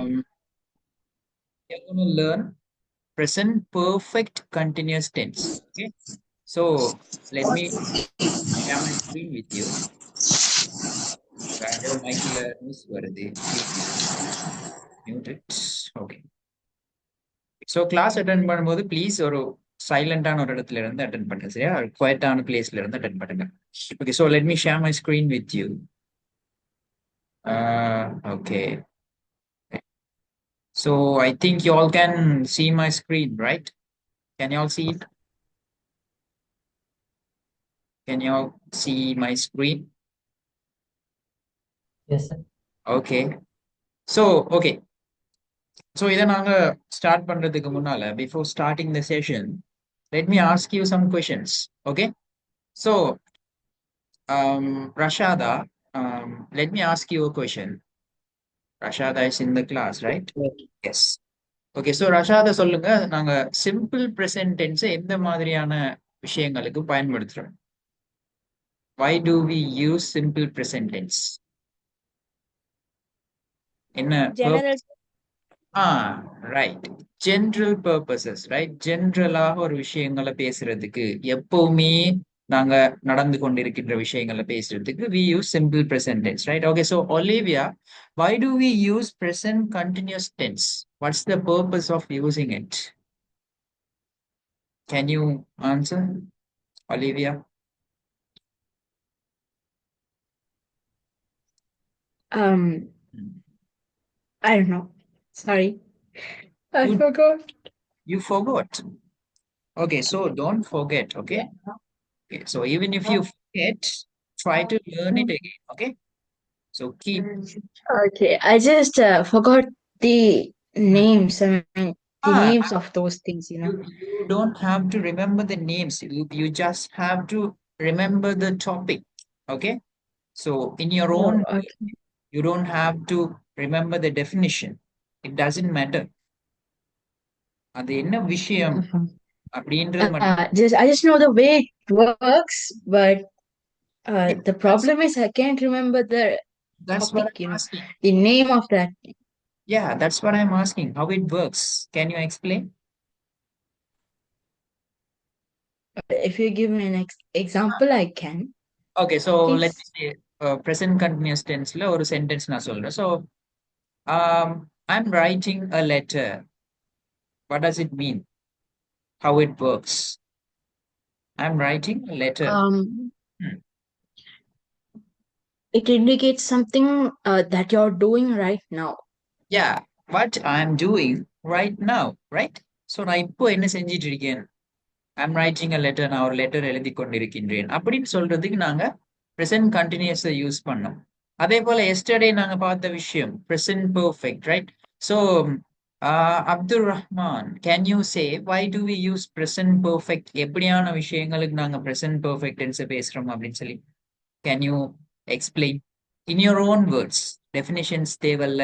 We're going to learn present perfect continuous tense. Okay. So let me share my screen with you. Random mic news வருது. Please mute it. Okay. So class attend பண்ணும்போது please ஒரு சைலண்டான ஒரு இடத்துல இருந்து attend பண்ணுங்க சரியா குவைட்டான பிளேஸ்ல இருந்து அட்டென்ட் பண்ணுங்க. Okay, so let me share my screen with you. Okay. So I think you all can see my screen, right? Can you all see it? Can you all see my screen? Yes, sir. Okay. So, okay. So இதை நாங்க start பண்றதுக்கு முன்னால before starting the session, let me ask you some questions. Okay. So, Rashada, let me ask you a question. Rashada is in the class, right? Yes. Okay. So Rashada சொல்லுங்க நாங்க simple present tense எந்த மாதிரியான விஷயங்களுக்கு பயன்படுத்துறோம்? Why do we use simple present tense? என்ன General. Right. General purposes right. ஜென்ரலாக ஒரு விஷயங்களை பேசுறதுக்கு எப்பவுமே நாங்க நடந்து கொண்டிருக்கின்ற விஷயங்களை பேசுறதுக்கு we use simple present tense, right? Okay, so Olivia, why do we use present continuous tense? What's the purpose of using it? Can you answer, Olivia? I don't know. Sorry. I You, forgot. you forgot. Okay, so don't forget, okay? Okay, so even if you forget, try to learn it again, okay? So keep. Okay, I just forgot the names. I mean, the Ah, names of those things, you don't have to remember the names. You just have to remember the topic. Okay. So in your Oh, own, okay. you don't have to remember the definition. It doesn't matter. அது என்ன விஷயம் அப்படின்றது மட்டும். I just know the way it works, but Yeah, the problem is I can't remember the that's what topic, I'm asking. the name of that. Yeah, that's what I'm asking. How it works. Can you explain? If you give me an example, I can. Okay, so let Please. me say present continuous tense ல ஒரு sentence நான் சொல்றேன். So I'm writing a letter. What does it mean? How it works? I'm writing a letter. Um, Hmm. it indicates something that you're doing right now. Yeah, what I'm doing right now, right? So நான் இப்போ என்ன செஞ்சிட்டு இருக்கேன்? I'm writing a letter. நான் ஒரு letter எழுதி கொண்டிருக்கின்றேன் அப்படின்னு சொல்றதுக்கு நாங்க present continuous யூஸ் பண்ணோம். அதே போல எஸ்டர்டே நாங்க பார்த்த விஷயம் present perfect, right? So Abdul Rahman, can you say why do we use present perfect? எப்படியான விஷயங்களுக்கு நாங்க present perfect tense பேசுறோம் அப்படின்னு சொல்லி can you explain in your own words? Definitions தேவையில்ல,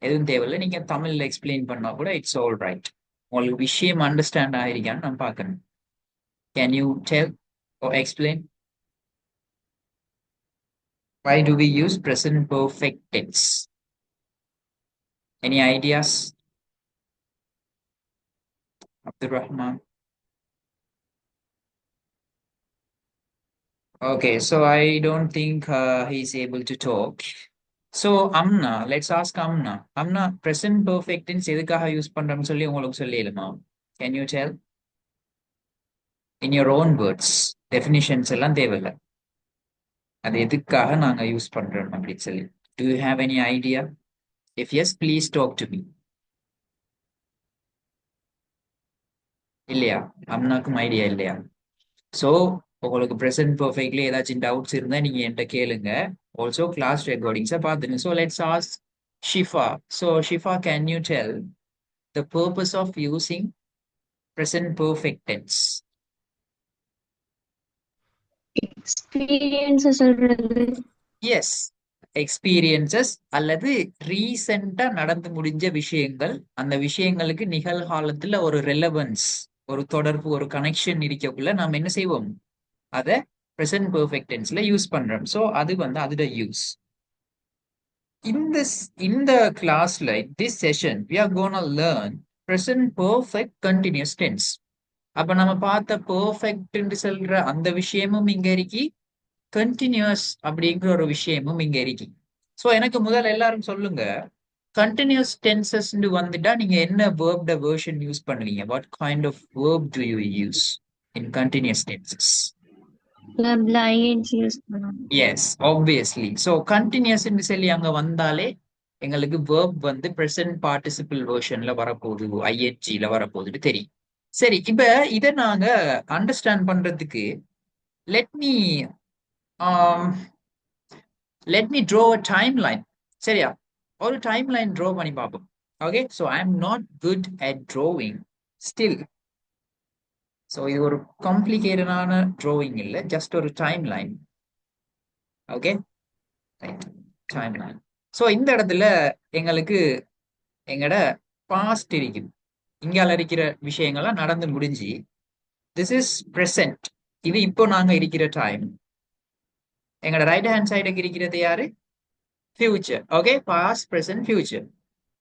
எதுவும் தேவையில்ல, நீங்க தமிழ்ல எக்ஸ்பிளைன் பண்ணா கூட இட்ஸ் ஆல் ரைட். உங்களுக்கு விஷயம் அண்டர்ஸ்டாண்ட் ஆயிருக்கான்னு நான் பார்க்கணும். Can you tell or explain why do we use present perfect tense? Any ideas, Abdul Rahman? Okay, so I don't think he's able to talk. So Amna, let's ask Amna. Amna, present perfect tense எதுக்காக use பண்றோம்னு சொல்லி உங்களுக்கு சொல்லிடுமா? Can you tell in your own words? Definitions எல்லாம் தேவையில்ல, அது எதுக்காக நாங்க use பண்றோம் அப்படின்னு சொல்லி. Do you have any idea? If yes, please talk to me. இல்லையா? அம்னாக்கும் ஐடியா இல்லையா? ஸோ உங்களுக்கு ப்ரெசன்ட் பர்ஃபெக்ட்லி ஏதாச்சும் டவுட்ஸ் இருந்தால் நீங்கள் என்கிட்ட கேளுங்க. ஆல்சோ கிளாஸ் ரெக்கார்டிங்ஸை பார்த்துங்க. So let's ask Shifa. So Shifa, can you tell the purpose of using present perfect tense? Experience சொல்றது. எஸ், எக்ஸ்பீரியன்சஸ் அல்லது ரீசெண்டா நடந்து முடிஞ்ச விஷயங்கள், அந்த விஷயங்களுக்கு நிகழ்காலத்துல ஒரு ரெலவன்ஸ், ஒரு தொடர்பு, ஒரு கனெக்ஷன் இருக்கக்குள்ள நாம் என்ன செய்வோம், அதை ப்ரெசன்ட் பெர்ஃபெக்ட் டென்ஸ்ல யூஸ் பண்றோம். ஸோ அது வந்து அதோட use. in the class, like this session, we are gonna learn present perfect continuous tense. அப்ப நம்ம பார்த்த பெர்ஃபெக்ட்னு சொல்ற அந்த விஷயமும் இங்க இருக்கு, கண்டினியூஸ் அப்படிங்கிற ஒரு விஷயமும் இங்க இருக்கு. சோ எனக்கு முதல்ல எல்லாரும் சொல்லுங்க, கண்டினியூஸ் டென்சஸ் வந்துட்டா நீங்க என்ன வேர்ப் வேர்ஷன் யூஸ் பண்ணுவீங்க? What kind of verb do you use in continuous tenses? Clubல ing யூஸ் பண்ணுவோம். Yes, obviously. ஸோ கண்டினியூஸ் சொல்லி அங்க வந்தாலே எங்களுக்கு வேர்ப் வந்து பிரசன்ட் பார்ட்டிசிபிள் வேர்ஷன்ல வரப்போகுது, ஐஎன்ஜில வரப்போகுதுன்னு தெரியும். சரி, இப்ப இதை நாங்க அண்டர்ஸ்டாண்ட் பண்றதுக்கு let me let me draw a time line. சரியா? ஒரு டைம் லைன் ட்ரோ பண்ணி பார்ப்போம். Okay, so I am not good at drawing still. So இது ஒரு காம்ப்ளிகேட்டடான ட்ரோவிங் இல்லை, ஜஸ்ட் ஒரு time line. Okay, time line. So இந்த இடத்துல எங்களுக்கு எங்கட பாஸ்ட் இருக்குது, இங்கால இருக்கிற விஷயங்கள்லாம் நடந்து முடிஞ்சு திஸ் இஸ் பிரசன்ட். இது இப்போ நாங்க இருக்கிற டைம். எங்கட ரைட் ஹேண்ட் சைடுக்கு இருக்கிறது யாரு? Future. Okay, past present future.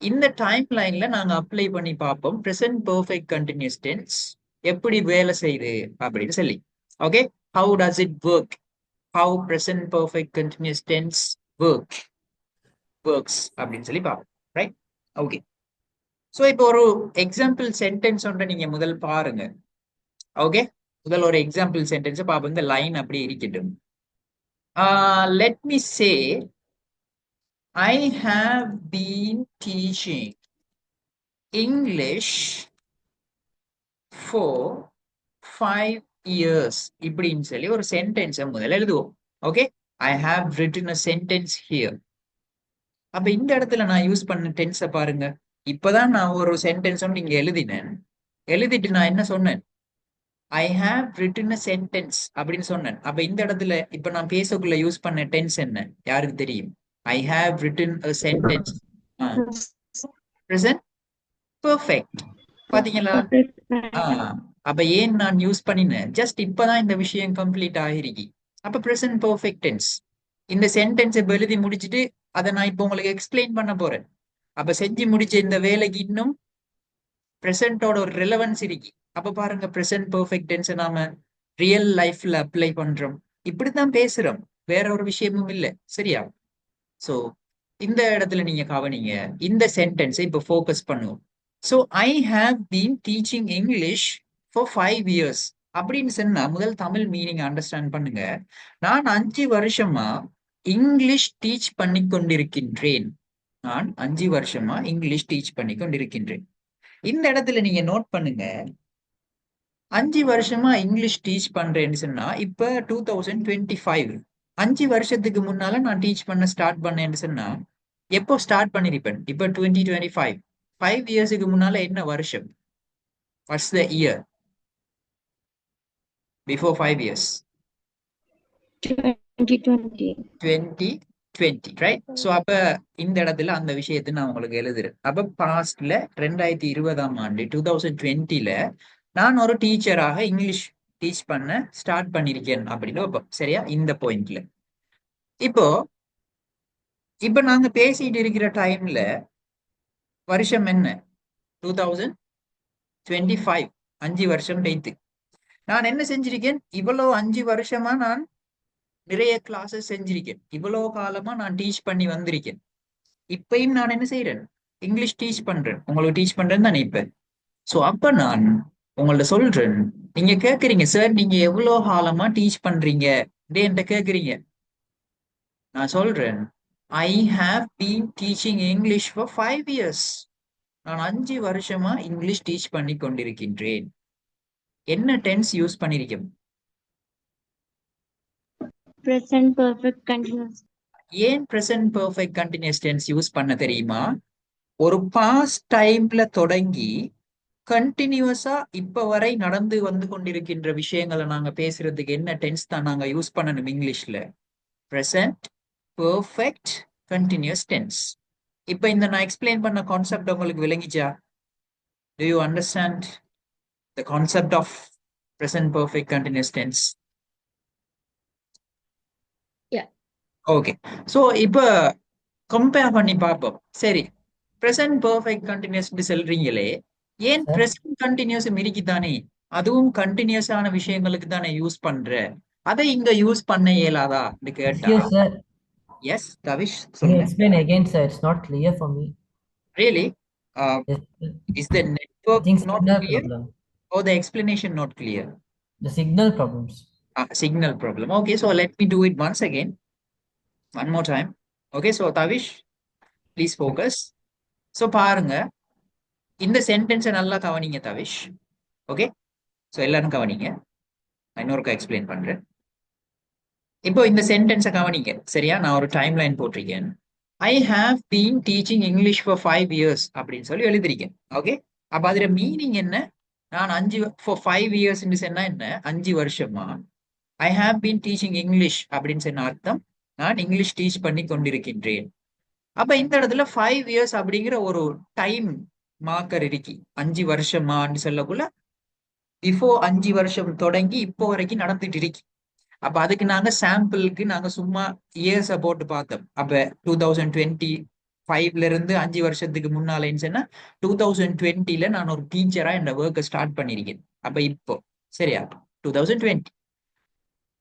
இந்த டைம் லைன்ல நாங்க அப்ளை பண்ணி பார்ப்போம் பிரசன்ட் பெர்ஃபெக்ட் கண்டினியூஸ் டென்ஸ் எப்படி வேலை செய்யுது அப்படின்னு சொல்லி. Okay, how does it work? How present perfect continuous tense works அப்படின்னு சொல்லி பார்ப்போம். ரைட்? ஓகே, ஸோ இப்போ ஒரு எக்ஸாம்பிள் சென்டென்ஸ் ஒன்றை நீங்க முதல் பாருங்க. ஓகே, முதல் ஒரு எக்ஸாம்பிள் சென்டென்ஸ் பாப்போம். இந்த லைன் அப்படி இருக்கட்டும். Let me say I have been teaching English for 5 years இப்படின்னு சொல்லி ஒரு சென்டென்ஸை முதல்ல எழுதுவோம். Okay, I have written a sentence here. அப்ப இந்த இடத்துல நான் யூஸ் பண்ண டென்ஸை பாருங்க. இப்பதான் நான் ஒரு சென்டென்ஸ் ஒன்று இங்க எழுதினேன். எழுதிட்டு நான் என்ன சொன்னேன்? I have written a sentence அப்படின்னு சொன்னேன். அப்ப இந்த இடத்துல இப்ப நான் பேசக்குள்ள யூஸ் பண்ண டென்ஸ் என்ன? யாருக்கு தெரியும்? I have written a sentence. Present perfect. பாத்தீங்களா? அப்ப ஏன் நான் யூஸ் பண்ணினேன்? ஜஸ்ட் இப்பதான் இந்த விஷயம் கம்ப்ளீட் ஆகிருக்கு. அப்ப பிரசன்ட் பெர்ஃபெக்ட் டென்ஸ். இந்த சென்டென்ஸை எழுதி முடிச்சுட்டு அதை நான் இப்போ உங்களுக்கு எக்ஸ்பிளைன் பண்ண போறேன். அப்ப செஞ்சு முடிச்ச இந்த வேலைக்கு இன்னும் பிரசன்டோட ஒரு ரெலவன்ஸ் இருக்கு. அப்ப பாருங்க, பிரசன்ட் பெர்ஃபெக்ட் டென்ஸை நாம ரியல் லைஃப்ல அப்ளை பண்றோம். இப்படித்தான் பேசுறோம், வேற ஒரு விஷயமும் இல்லை. சரியா? சோ இந்த இடத்துல நீங்க கவனிங்க, இந்த சென்டென்ஸை இப்போ ஃபோக்கஸ் பண்ணுவோம். So I have been teaching English for 5 years அப்படின்னு சொன்னா முதல் தமிழ் மீனிங் அண்டர்ஸ்டாண்ட் பண்ணுங்க. நான் 5 வருஷமா இங்கிலீஷ் டீச் பண்ணி கொண்டிருக்கின்றேன். நான் 5 வருஷமா இங்கிலீஷ் டீச் பண்ணி கொண்டிருக்கின்றேன். இந்த இடத்துல நீங்க நோட் பண்ணுங்க, 5 வருஷமா இங்கிலீஷ் டீச் பண்றேன்னு சொன்னா இப்ப 2025. 5 வருஷத்துக்கு முன்னால நான் டீச் பண்ண ஸ்டார்ட் பண்ணேன்னு சொன்னா எப்போ ஸ்டார்ட் பண்ணிருப்பேன்? இப்ப 2025. 5 இயர்ஸுக்கு முன்னால என்ன வருஷம்? What's the year before 5 years? 2020. 2020, right? So அப்ப இந்த இடத்துல அந்த விஷயத்தை நான் உங்களுக்கு எழுதுறேன். அப்ப பாஸ்ட்ல 2020ஆம் ஆண்டு 2020ல நான் ஒரு டீச்சராக இங்கிலீஷ் டீச் பண்ண ஸ்டார்ட் பண்ணிருக்கேன் அப்படின்னு வைப்போம். சரியா? இந்த பாயிண்ட்ல இப்போ இப்ப நாங்க பேசிட்டு இருக்கிற டைம்ல வருஷம் என்ன? 2025. 5 வருஷம் வைத்து நான் என்ன செஞ்சிருக்கேன்? இவ்வளவு 5 வருஷமா நான் நிறைய கிளாஸஸ் செஞ்சிருக்கேன். இவ்வளவு காலமா நான் டீச் பண்ணி வந்திருக்கேன். இப்பயும் நான் என்ன செய்யறேன்? இங்கிலீஷ் டீச் பண்றேன். உங்களுக்கு டீச் பண்றேன்னு தானே இப்ப. சோ அப்ப நான் உங்கள்ட்ட சொல்றேன், நீங்க கேக்குறீங்க, சார் நீங்க எவ்வளவு காலமா டீச் பண்றீங்க என்கிட்ட கேக்குறீங்க. நான் சொல்றேன், I have been teaching English for 5 years. நான் 5 வருஷமா இங்கிலீஷ் டீச் பண்ணி கொண்டிருக்கின்றேன். என்ன டென்ஸ் யூஸ் பண்ணிருக்கேன்? Present perfect continuous. ஏன் present perfect continuous tense use பண்ண தெரியுமா? ஒரு பாஸ்ட் டைம்ல தொடங்கி கண்டினியூஸா இப்ப வரை நடந்து வந்து கொண்டிருக்கின்ற விஷயங்களை நாங்க பேசுறதுக்கு என்ன டென்ஸ் தான் நாங்க யூஸ் பண்ணணும் இங்கிலீஷ்ல? Present perfect continuous tense. இப்ப இந்த நான் எக்ஸ்பிளைன் பண்ண கான்செப்ட் உங்களுக்கு விளங்கிச்சா? Do you understand the concept of present perfect continuous tense? Yeah. Okay, so இப்போ கம்பேர் பண்ணி பார்ப்போம். சரி, பிரசன்ட் பெர்ஃபெக்ட் கண்டினியூஸ் சொல்றீங்களே, ஏன் சார் பிரசன்ட் கண்டினியூஸ் மிரிக்குதானே, அதுவும் கண்டினியூஸான விஷயங்களுக்கு தானே யூஸ் பண்ற, அதை இங்க யூஸ் பண்ண இயலாதான்னு கேட்டா, yes sir. Yes Tavish Can you சொல்லுங்க. explain again, sir? It's not clear for me. Really? Yes, sir. Is the I network think not signal clear problem. or the explanation not clear? The signal problems. Signal problem. Okay, so let me do it once again, one more time. Okay, so Tavish, please focus. So பாருங்க, இந்த சென்டென்ஸை நல்லா கவனிங்க Tavish. Okay, so எல்லாரும் கவனிங்க, நான் இன்னொருக்கா explain பண்றேன். இப்போ இந்த சென்டென்ஸை கவனிங்க, சரியா? நான் ஒரு டைம் லைன் போட்டிருக்கேன். I have been teaching English for 5 years அப்படின்னு சொல்லி எழுதிருக்கேன். ஓகே, அப்ப அதுல மீனிங் என்ன? நான் 5 years சொன்னா என்ன, 5 வருஷமா I have been teaching English அப்படின்னு சொன்ன அர்த்தம், நான் இங்கிலீஷ் டீச் பண்ணி கொண்டிருக்கின்றேன். அப்ப இந்த இடத்துல 5 years அப்படிங்கிற ஒரு டைம் மார்க்கர் இருக்கு. 5 வருஷமான்னு சொல்லக்குள்ள பிஃபோர் 5 வருஷம் தொடங்கி இப்போ வரைக்கும் நடந்துட்டு இருக்கு. அப்ப அதுக்கு நாங்க சாம்பிளுக்கு நாங்க சும்மா இயர்ஸை போட்டு பார்த்தோம். அப்ப 2025ல இருந்து 5 வருஷத்துக்கு முன்னாலேன்னு சொன்னா 2020ல நான் ஒரு டீச்சரா இந்த ஒர்க்கை ஸ்டார்ட் பண்ணிருக்கேன். அப்ப இப்போ சரியா 2020,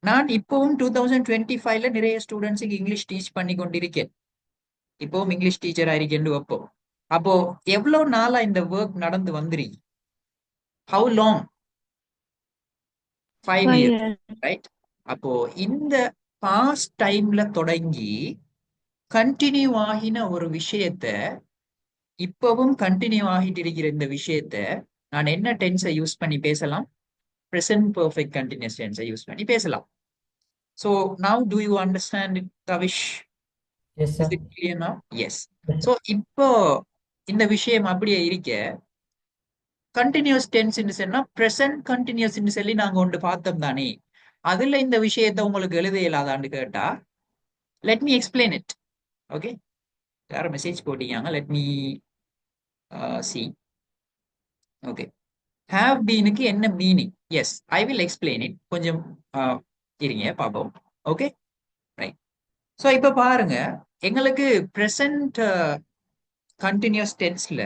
நான் இப்பவும் 2025ல நிறைய ஸ்டூடெண்ட்ஸுக்கு இங்கிலீஷ் டீச் பண்ணி கொண்டிருக்கேன். இப்பவும் இங்கிலீஷ் டீச்சரா இருக்கேன் வைப்போம். அப்போ எவ்வளவு நாளா இந்த ஒர்க் நடந்து வந்துருக்கு? How long? 5 years, right? அப்போ இந்த பாஸ்ட் டைம்ல தொடங்கி கண்டினியூ ஆகின ஒரு விஷயத்த, இப்பவும் கண்டினியூ ஆகிட்டு இருக்கிற இந்த விஷயத்த நான் என்ன டென்ஸை யூஸ் பண்ணி பேசலாம்? present perfect continuous tense use பண்ணி பேசலாம். So now do you understand it, Tavish? Yes, Is sir. it clear now? Yes. Yes, So இப்போ இந்த விஷயம் அப்படியே இருக்க, கண்டினியூஸ் டென்ஸ் சொன்னா பிரசன்ட் கண்டினியூஸ் சொல்லி நாங்க ஒன்று பார்த்தோம் தானே, அதுல இந்த விஷயத்த உங்களுக்கு எழுத இயலாதான்னு கேட்டா, let me explain it. Okay, யாரும் மெசேஜ் போட்டீங்க, let me see. Okay, have பீனுக்கு என்ன meaning? Yes, I will explain it. கொஞ்சம் இருங்க பார்ப்போம். Okay, right. ஸோ இப்போ பாருங்க, எங்களுக்கு ப்ரெசன்ட் கண்டினியூஸ் டென்ஸ்ல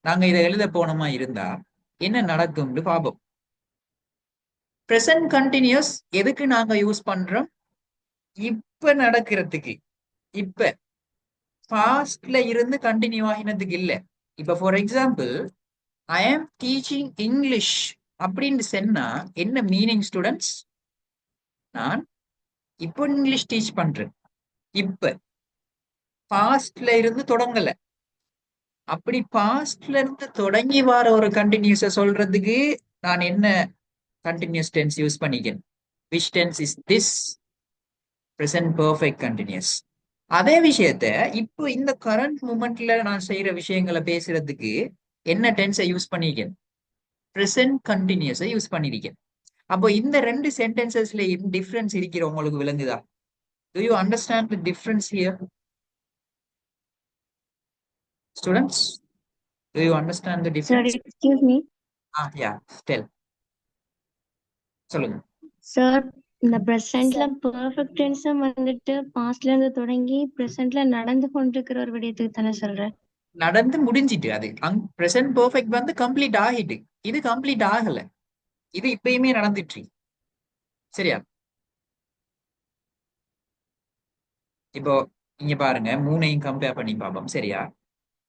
நாங்க இதை எழுத போனோமா இருந்தா என்ன நடக்கும்னு பார்ப்போம். ப்ரெசன்ட் கண்டினியூஸ் எதுக்கு நாங்க யூஸ் பண்றோம்? இப்ப நடக்கிறதுக்கு. இப்ப பாஸ்ட்ல இருந்து கண்டினியூ ஆகினதுக்கு இல்ல. இப்ப ஃபார் எக்ஸாம்பிள், ஐ ஆம் டீச்சிங் இங்கிலீஷ் அப்படின்னு சொன்னா என்ன மீனிங் ஸ்டூடெண்ட்ஸ்? நான் இப்போ இங்கிலீஷ் டீச் பண்றேன். இப்ப பாஸ்ட்ல இருந்து தொடங்கல. அப்படி பாஸ்ட்ல இருந்து தொடங்கி வர ஒரு கண்டினியூஸ சொல்றதுக்கு நான் என்ன கண்டினியூஸ் டென்ஸ் யூஸ் பண்ணிக்கிறேன்? which tense is this? present perfect continuous. அதே விஷயத்த இப்போ இந்த கரண்ட் மூமெண்ட்ல நான் செய்யற விஷயங்களை பேசுறதுக்கு என்ன டென்ஸை யூஸ் பண்ணிக்கிறேன்? present continuous யூஸ் பண்ணிருக்கேன். அப்போ இந்த ரெண்டு சென்டென்சஸ்ல டிஃபரன்ஸ் இருக்கிற உங்களுக்கு விளங்குதா? Do you understand the difference here, students? Do you understand the Sir, difference? excuse me. Yeah, tell. சொல்லுங்க. சார், இந்த பிரசன்ட்ல பெர்ஃபெக்ட் டென்ஸ் வந்துட்டு பாஸ்ட்ல இருந்து தொடங்கி பிரசன்ட்ல நடந்து கொண்டிருக்கிற ஒரு விடயத்துக்கு தானே சொல்றேன். நடந்து முடிஞ்சிட்டு, அது பிரசன்ட் பெர்ஃபெக்ட் வந்து கம்ப்ளீட் ஆகிட்டு, இது கம்ப்ளீட் ஆகல, இது இப்பயுமே நடந்துட்டு. சரியா? இப்போ இங்க பாருங்க, மூணையும் கம்பேர் பண்ணி பார்ப்போம். சரியா?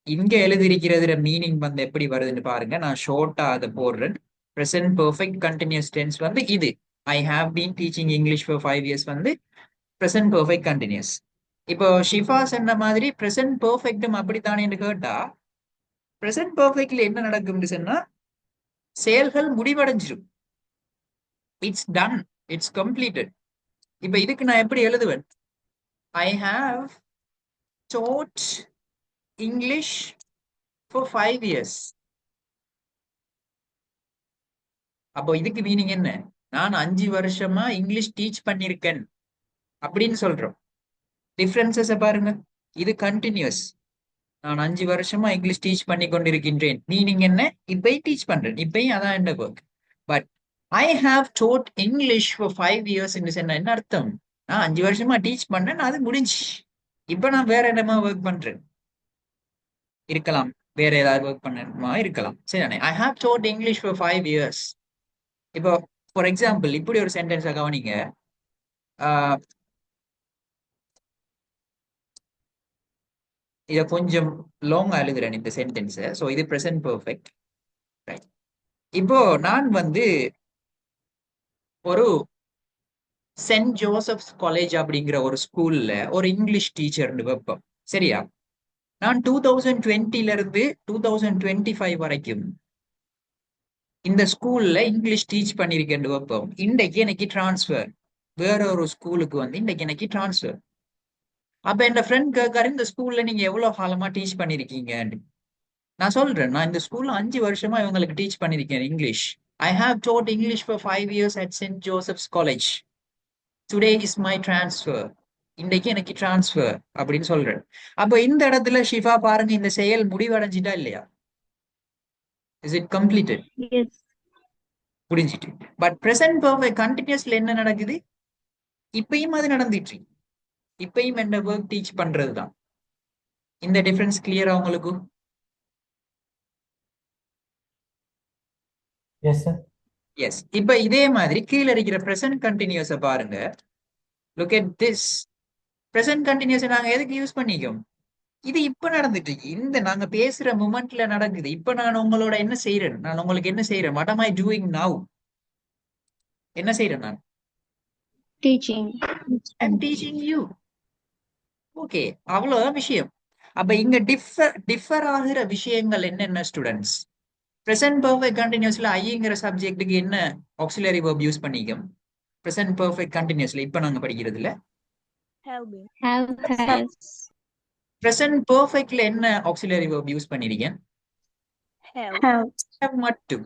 இங்க எழுதியிருக்கிறதுல மீனிங் வந்து எப்படி வருதுன்னு பாருங்க. நான் ஷோர்ட்டா அதை போடுறேன். present perfect continuous tense வந்து இது I have been teaching English for 5 years வந்து present perfect continuous. இப்போ ஷிஃபா சொன்ன மாதிரி present perfectம் அப்படித்தானேன்னு கேட்டா, present perfectல என்ன நடக்கும்னு சொன்னா செயல்கள் முடிவடைஞ்சிரும். It's done, it's completed. இப்போ இதுக்கு நான் எப்படி எழுதுவேன்? I have taught English for 5 years. அப்போ இதுக்கு மீனிங் என்ன? நான் 5 வருஷமா இங்கிலீஷ் டீச் பண்ணிருக்கேன் அப்படின்னு சொல்றோம். டிஃபரன்சஸ் பாருங்க. இது கண்டினியூஸ், நான் 5 வருஷமா இங்கிலீஷ் டீச் பண்ணி கொண்டிருக்கின்றேன். மீனிங் என்ன? இப்பயும் டீச் பண்றேன், இப்பயும் அதான் என்ன work. But I have taught English for 5 years சொன்ன என்ன அர்த்தம்? நான் 5 வருஷமா டீச் பண்ணேன், அது முடிஞ்சு. இப்ப நான் வேற என்னமா ஒர்க் பண்றேன் இருக்கலாம், வேற ஏதாவது ஒர்க் பண்ணணுமா இருக்கலாம், சரிதானே? ஐ have taught English for 5 years. இப்போ ஃபார் எக்ஸாம்பிள் இப்படி ஒரு சென்டென்ஸை கவனிங்க. ஆஹ் இதை கொஞ்சம் லாங்கா எழுதுறேன் இந்த சென்டென்ஸை. ஸோ இது ப்ரெசன்ட் பெர்ஃபெக்ட், ரைட்? இப்போ நான் வந்து ஒரு சென்ட் ஜோசப்ஸ் காலேஜ் அப்படிங்கிற ஒரு ஸ்கூல்ல ஒரு இங்கிலீஷ் டீச்சர்னு வைப்போம், சரியா? நான் 2020 இருந்து 2025 வரைக்கும் இந்த ஸ்கூல்ல இங்கிலீஷ் டீச் பண்ணிருக்கேன் வைப்போம். இன்றைக்கு எனக்கு டிரான்ஸ்ஃபர், வேற ஒரு ஸ்கூலுக்கு வந்து இன்றைக்கு எனக்கு டிரான்ஸ்ஃபர். அப்ப என் ஃப்ரெண்ட் கேட்காரு, இந்த ஸ்கூல்ல நீங்க எவ்வளவு காலமா டீச் பண்ணிருக்கீங்கன்னு. நான் சொல்றேன், நான் இந்த ஸ்கூல்ல 5 வருஷமா இவங்களுக்கு டீச் பண்ணிருக்கேன் English. I have taught English for 5 years at Saint Joseph's college. Today is my transfer. இன்றைக்கு எனக்கு டிரான்ஸ்ஃபர் அப்படின்னு சொல்றேன். அப்ப இந்த இடத்துல ஷிஃபா பாருங்க, இந்த செயல் முடிவடைஞ்சிட்டா இல்லையா? Is it completed? Yes. முடிஞ்சிட்டு. பட் பிரசன்ட் பெர்ஃபெக்ட் கண்டினியூஸ்ல என்ன நடக்குது? இப்பயும் அது நடந்துட்டு இருக்கு. இப்பயும் என்ன ஒர்க் டீச் பண்றதுதான். இந்த டிஃபரன்ஸ் கிளியரா உங்களுக்கு? Yes, sir. எஸ். இப்ப இதே மாதிரி கீழே இருக்கிற பிரசன்ட் கண்டினியூஸ பாருங்க. Look at this. Present continuous நாங்க எதுக்கு யூஸ் பண்ணிக்கோம்? இது இப்ப நடந்துட்டு இருக்கு, இந்த நாங்க பேசுற மூமெண்ட்ல நடக்குது. இப்ப நான் உங்களோட என்ன செய்யறேன், நான் உங்களுக்கு என்ன செய்யறேன்? வாட் ஆம் ஐ டூயிங் நவ்? என்ன செய்யறேன் நான்? Teaching. I am teaching you. Okay, அவ்வளவுதான் விஷயம். அப்ப இங்க டிஃபர் ஆகிற விஷயங்கள் என்னென்ன ஸ்டூடெண்ட்ஸ்? பிரசன்ட் பெர்ஃபெக்ட் கண்டினியூஸ்ல ஐங்கிற சப்ஜெக்ட்டுக்கு என்ன ஆக்சிலரி வெர்ப் யூஸ் பண்ணிக்கும்? பிரசன்ட் பெர்ஃபெக்ட் கண்டினியூஸ்ல இப்ப நாங்க படிக்கிறதுல Have been. Have, has. Present பெர்ஃபெக்ட்ல என்ன ஆக்சிலரி வெர்ப் யூஸ் பண்ணிருக்கேன்? Have. Have. have மட்டும்.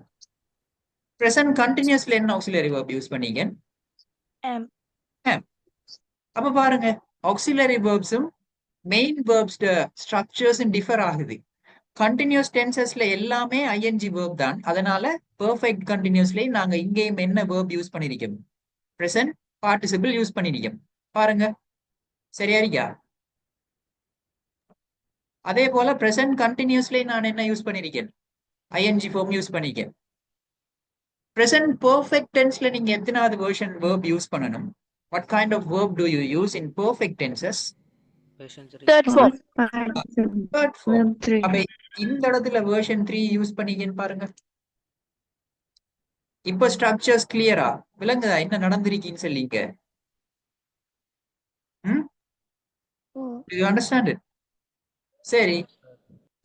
பிரசன்ட் கண்டினியூஸ்ல என்ன ஆக்சிலரி வெர்ப் யூஸ் பண்ணிருக்கேன்? Am. have. அப்ப பாருங்க, ஆக்சிலரி வெர்ப்ஸும் மெயின் வெர்ப்ஸ் ஸ்ட்ரக்சர்ஸும் டிஃபர் ஆகுது. கண்டினியூஸ் டென்சஸ்ல எல்லாமே ஐஎன்ஜி வெர்ப் தான். அதனால பெர்ஃபெக்ட் கண்டினியூஸ்ல நாங்க இங்கேயும் என்ன வெர்ப் யூஸ் பண்ணிருக்கோம்? பிரசன்ட் பார்ட்டிசிபிள் யூஸ் பண்ணிருக்கோம். பாருங்க, சரியா இருக்கா? அதே போல பிரசன்ட் கண்டினியூஸ்ல நான் என்ன யூஸ் பண்ணிருக்கேன்? ஐஎன்ஜி ஃபார்ம் யூஸ் பண்ணிருக்கேன். பிரசன்ட் பெர்ஃபெக்ட் டென்ஸ்ல நீங்க எத்தனாவது வெர்ஷன் வெர்ப் யூஸ் பண்ணணும்? What kind of verb do you use in perfect tenses? Third form. Third form. Verb 3. அப்ப இந்த இடத்துல வெர்ஷன் 3 யூஸ் பண்ணிக்கன்னு பாருங்க. இப்ப ஸ்ட்ரக்சர்ஸ் கிளியரா விளங்குதா என்ன நடந்திருக்கீன்னு சொல்லிங்க? Do you understand it? சரி,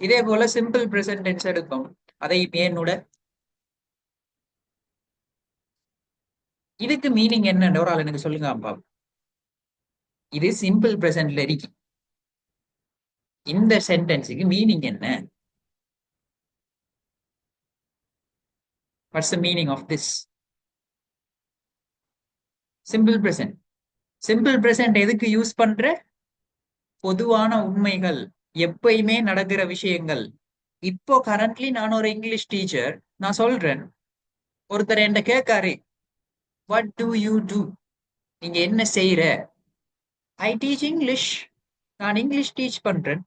இதே போல சிம்பிள் பிரசன்ட் டென்ஸ் எடுக்கும். அதை என்னோட இதுக்கு மீனிங் என்ன ஒரு ஆள் எனக்கு சொல்லுங்க அப்பா. இது சிம்பிள் பிரசன்ட்ல இருக்கு. இந்த சென்டென்ஸுக்கு மீனிங் என்ன? What's the meaning of this? Simple present. Simple present எதுக்கு யூஸ் பண்ற? பொதுவான உண்மைகள், எப்பயுமே நடக்கிற விஷயங்கள். இப்போ கரண்ட்லி நான் ஒரு இங்கிலீஷ் டீச்சர், நான் சொல்றேன், ஒருத்தர் என்கிட்ட கேட்காரு, வாட் டு யூ டூ? நீங்க என்ன செய்யற? I teach English. நான் இங்கிலீஷ் டீச் பண்றேன்.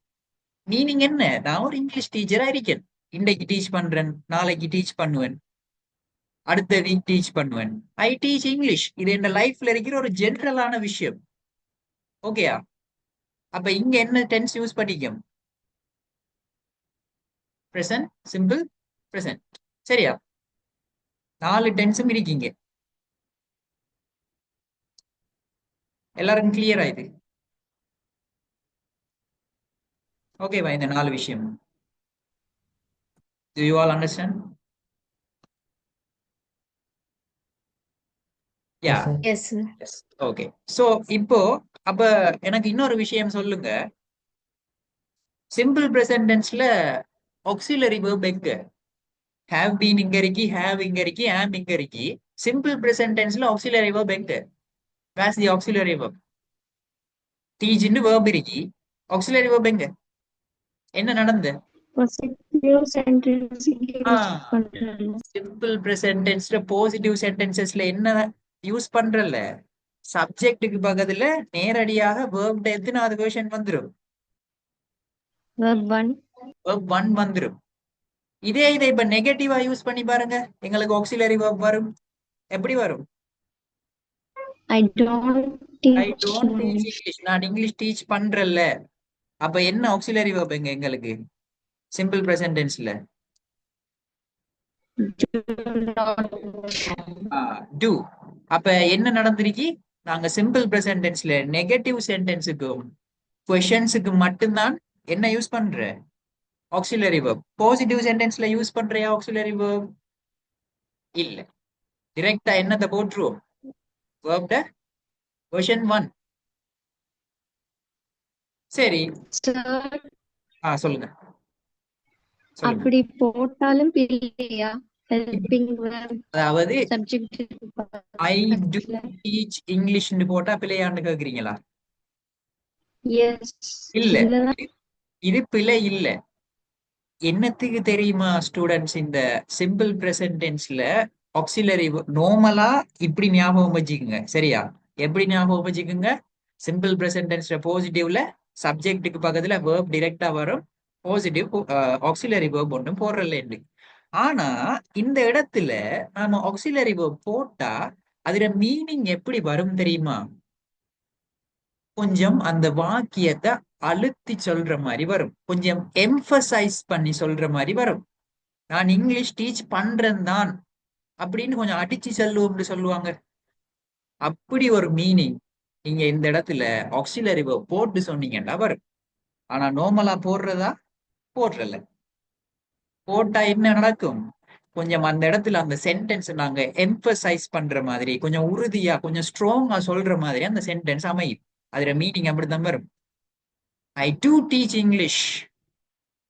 மீனிங் என்ன? நான் ஒரு இங்கிலீஷ் டீச்சரா இருக்கேன். இன்றைக்கு டீச் பண்றேன், நாளைக்கு டீச் பண்ணுவேன், அடுத்த வீக் டீச் பண்ணுவேன். I teach English. இது என் லைஃப்ல இருக்கிற ஒரு ஜெனரலான விஷயம். ஓகேயா? அப்ப இங்க என்ன டென்ஸ் யூஸ் பண்ணிக்கும்? Present, simple, present. சரியா? 4 டென்ஸும் இருக்கீங்க. எல்லாருக்கும் கிளியர் ஆயிது? ஓகேவா இந்த 4 விஷயம்? Do you all understand? Yeah. Yes, sir. Yes, sir. Yes. Okay. So இப்போ அப்ப எனக்கு இன்னொரு விஷயம் சொல்லுங்க. சிம்பிள் பிரசன்ட் டென்ஸ்ல ஆக்சிலரி வெர்ப் எங்க? have been இங்க இருக்கு, have இங்க இருக்கு, am இங்க இருக்கு. சிம்பிள் பிரசன்ட் டென்ஸ்ல ஆக்சிலரி வெர்ப் எங்க? Where's the auxiliary verb? teach ன்னு verb இருக்கு. auxiliary verb எங்க? என்ன நடந்து? Positive sentence use பண்றேன். சிம்பிள் பிரசன்ட் டென்ஸ்ல பாசிட்டிவ் சென்டென்சஸ்ல என்ன யூஸ் பண்றல? சப்ஜெக்ட்டுக்கு பக்கத்துல நேரடியாக வேர்ப் எத்தனாவது வேர்ஷன் வந்துரும்? verb 1. வேர்ப் 1 வந்துரும். இதை இப்ப நெகட்டிவா யூஸ் பண்ணி பாருங்க, எங்களுக்கு ஆக்சிலரி வேர்ப் வரும். எப்படி வரும்? I don't I teach don't teach English. English. நான் இங்கிலீஷ் டீச் பண்றேன்ல. அப்ப என்ன ஆக்சிலரி வேர்ப் எங்களுக்கு சிம்பிள் பிரசன்ட் டென்ஸ்ல? Do not. டு. அப்ப என்ன நடந்திருக்கு? நாங்க சிம்பிள் பிரசன்ட் டென்ஸ்ல நெகட்டிவ் சென்டென்ஸுக்கும் கொஷன்ஸுக்கு மட்டும்தான் என்ன யூஸ் பண்ற? Auxiliary verb. பாசிட்டிவ் சென்டென்ஸ்ல யூஸ் பண்றியா ஆக்சிலரி வேர்ப்? இல்ல. டிரெக்டா என்னத்தை போட்டுருவோம்? வேர்ப்ட வெர்ஷன் 1. சரி, Sir, சொல்லுங்க சொல்லுங்க. அப்படி போட்டாலும் இல்லையா? helping verb அதாவது subject ஐ டு டீச் இங்கிலீஷ்னு போட்டா பிள்ளையான்னு கேக்குறீங்களா? yes. இல்ல, இல்லதான். இது பிழை இல்ல. என்னத்துக்கு தெரியுமா ஸ்டூடெண்ட்ஸ்? இந்த சிம்பிள் பிரசன்ட் டென்ஸ்ல ஆக்சிலரி நார்மலா இப்படி ஞாபகம் வச்சுக்கோங்க. சரியா? எப்படி ஞாபகம் வச்சுக்கோங்க? சிம்பிள் பிரசன்ட் டென்ஸ்ல பாசிட்டிவ்ல சப்ஜெக்ட்டுக்கு பக்கத்துல வேர்ப் டைரக்டா வரும். பாசிட்டிவ் ஆக்சிலரி வேர்ப் ஒன்றும் போடுறல. ஆனா இந்த இடத்துல நாம ஆக்சிலரி வேர்ப் போட்டா அதுல மீனிங் எப்படி வரும் தெரியுமா? கொஞ்சம் அந்த வாக்கியத்தை அழுத்தி சொல்ற மாதிரி வரும். கொஞ்சம் எம்பசைஸ் பண்ணி சொல்ற மாதிரி வரும். நான் இங்கிலீஷ் டீச் பண்றேன் தான் அப்படின்னு கொஞ்சம் அடிச்சு சொல்லுவோம்னு சொல்லுவாங்க. அப்படி ஒரு மீனிங் நீங்க இந்த இடத்துல ஆக்சிலரி வேர்ப் போட்டு சொன்னீங்கன்னா வரும். ஆனா நார்மலா போடுறதா? போடுறல. போட்டா என்ன நடக்கும்? கொஞ்சம் அந்த இடத்துல அந்த சென்டென்ஸ் நாங்க எம்பசைஸ் பண்ற மாதிரி, கொஞ்சம் உறுதியா கொஞ்சம் ஸ்ட்ராங்கா சொல்ற மாதிரி அந்த சென்டென்ஸ் அமையும். அதுல மீனிங் அப்படித்தான் வரும். ஐ டு டீச் இங்கிலீஷ்.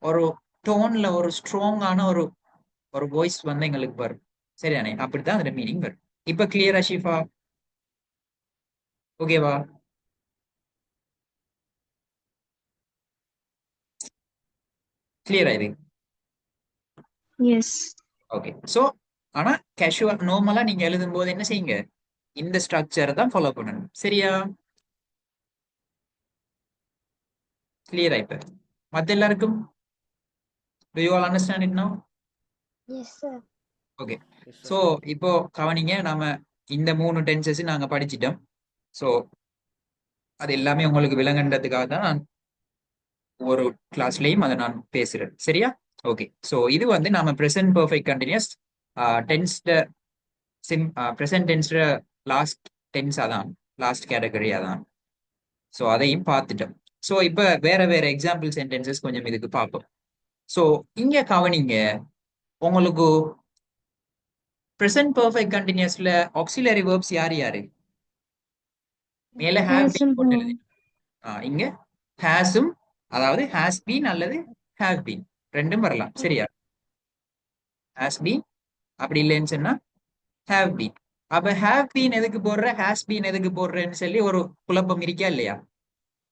ஒரு டோன்ல ஒரு ஸ்ட்ராங்கான ஒரு ஒரு வாய்ஸ் வந்து எங்களுக்கு வரும். சரிதானே? அப்படித்தான் அதுல மீனிங் வரும். இப்ப கிளியரா ஷிஃபா? ஓகேவா? கிளியரா இது? yes. ஓகே. சோ ஆனா கேஷுவல் நார்மலா நீங்க எழுதும் போது என்ன செய்யுங்க? இந்த ஸ்ட்ரக்சரை தான் ஃபாலோ பண்ணணும். சரியா? கிளியரா இப்ப மத்த எல்லாருக்கும்? Do you all understand it now? Yes, sir. Okay. Yes, so இப்போ கவனிங்க, நாம இந்த 3 டென்சஸ் நாங்க படிச்சிட்டோம். சோ அது எல்லாமே உங்களுக்கு விளங்கன்றதுக்காக தான் நான் ஒரு கிளாஸ்லயும் அதை நான் பேசுறேன். சரியா? ஓகே. சோ இது வந்து நாம பிரசன்ட் பெர்ஃபெக்ட் கண்டினியூஸ் டென்ஸ்ட பிரசன்ட் டென்ஸ்ட லாஸ்ட் டென்ஸ் அதான், லாஸ்ட் கேட்டகரி அதான். சோ அதையும் பார்த்துட்டோம். சோ இப்ப வேற வேற எக்ஸாம்பிள் சென்டென்சஸ் கொஞ்சம் இதுக்கு பார்ப்போம். சோ இங்க கவனிங்க, உங்களுக்கு பிரசன்ட் பெர்ஃபெக்ட் கண்டினியூஸ்ல ஆக்சிலரி வேர்ப்ஸ் யார் யாரு? மேல ஹேவ் Has பீன் போட்டு been. எழுதி. இங்க ஹேஸும், அதாவது ஹேஸ் பீன் அல்லது ஹேவ் பீன் ரெண்டும் வரலாம். சரியா? ஹேஸ் பீன், அப்படி இல்லைன்னு சொன்னா ஹேவ் பீன். அப்ப ஹேவ் பீன் எதுக்கு போடுற, ஹேஸ் பீன் எதுக்கு போடுறேன்னு சொல்லி ஒரு குழப்பம் இருக்கா இல்லையா?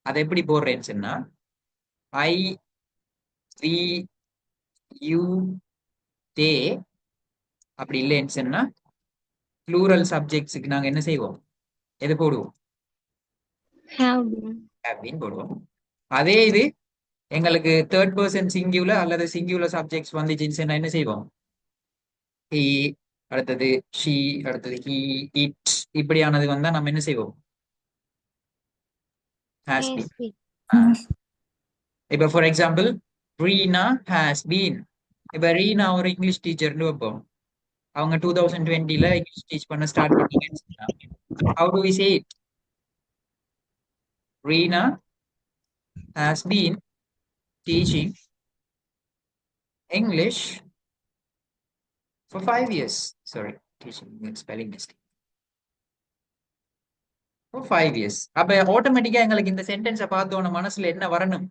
அதை எப்படி போடுறேன்னு சொன்னா ஐ, வி, யூ, தே, அப்படி இல்லைன்னு சொன்னா ப்ளூரல் சப்ஜெக்ட்ஸுக்கு நாங்க என்ன செய்வோம்? எது போடுவோம்? Have been. ஹேவ் பீன் போடுவோம். அதே இது எங்களுக்கு தேர்ட் பர்சன் சிங்கியுலர் அல்லது சிங்கியுலர் சப்ஜெக்ட்ஸ் வந்துச்சுன்னு சொன்னா என்ன செய்வோம்? ஹி, அடுத்தது ஷீ, அடுத்தது ஹி, இட், இப்படியானது வந்தா நம்ம என்ன செய்வோம்? Has Has been. been. இப்ப for example Reena has been. இப்ப ரீனா ஒரு இங்கிலீஷ் டீச்சர்னு வைப்போம். அவங்க 2020ல இங்கிலீஷ் டீச் பண்ண ஸ்டார்ட் பண்ணீங்கன்னு சொன்னா how do we say it? Reena has been teaching English for 5 years. Sorry, teaching spelling mistake. For 5 years. அப்ப ஆட்டோமேட்டிக்கா எங்களுக்கு இந்த சென்டென்ஸை பார்த்தோன மனசுல என்ன வரணும்?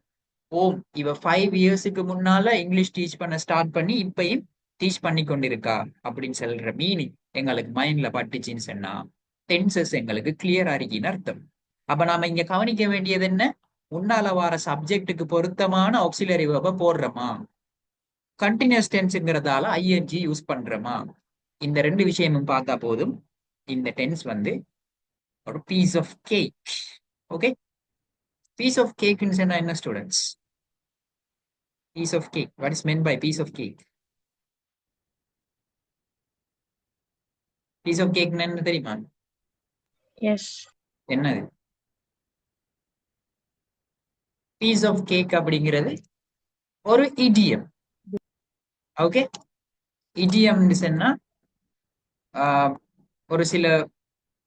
ஓம், இவ 5 இயர்ஸுக்கு முன்னால இங்கிலீஷ் டீச் பண்ண ஸ்டார்ட் பண்ணி இப்பயும் டீச் பண்ணி கொண்டிருக்கா அப்படின்னு சொல்ற மீனிங் எங்களுக்கு மைண்ட்ல பட்டுச்சின்னு சொன்னா டென்சஸ் எங்களுக்கு கிளியரா இருக்குன்னு அர்த்தம். அப்ப நாம இங்க கவனிக்க வேண்டியது என்ன? முன்னால வார சப்ஜெக்டுக்கு பொருத்தமான ஆக்சிலரி வேர்பை போடுறோமா, கண்டினியூஸ் டென்ஸ்ங்கிறதால ஐஎன்ஜி யூஸ் பண்றோமா, இந்த 2 விஷயமும் பார்த்தா போதும் இந்த டென்ஸ் வந்து ஒரு piece of cake. Okay, piece of கேக்னு சொன்னா என்ன students? Piece of cake, what is meant by piece of cake? Piece of cake என்ன தெரியுமா? Yes. என்னது? பீஸ் ஆஃப் கேக் அப்படிங்கிறது ஒரு இடியம். ஓகே, இடியம்னு சொன்னா ஒரு சில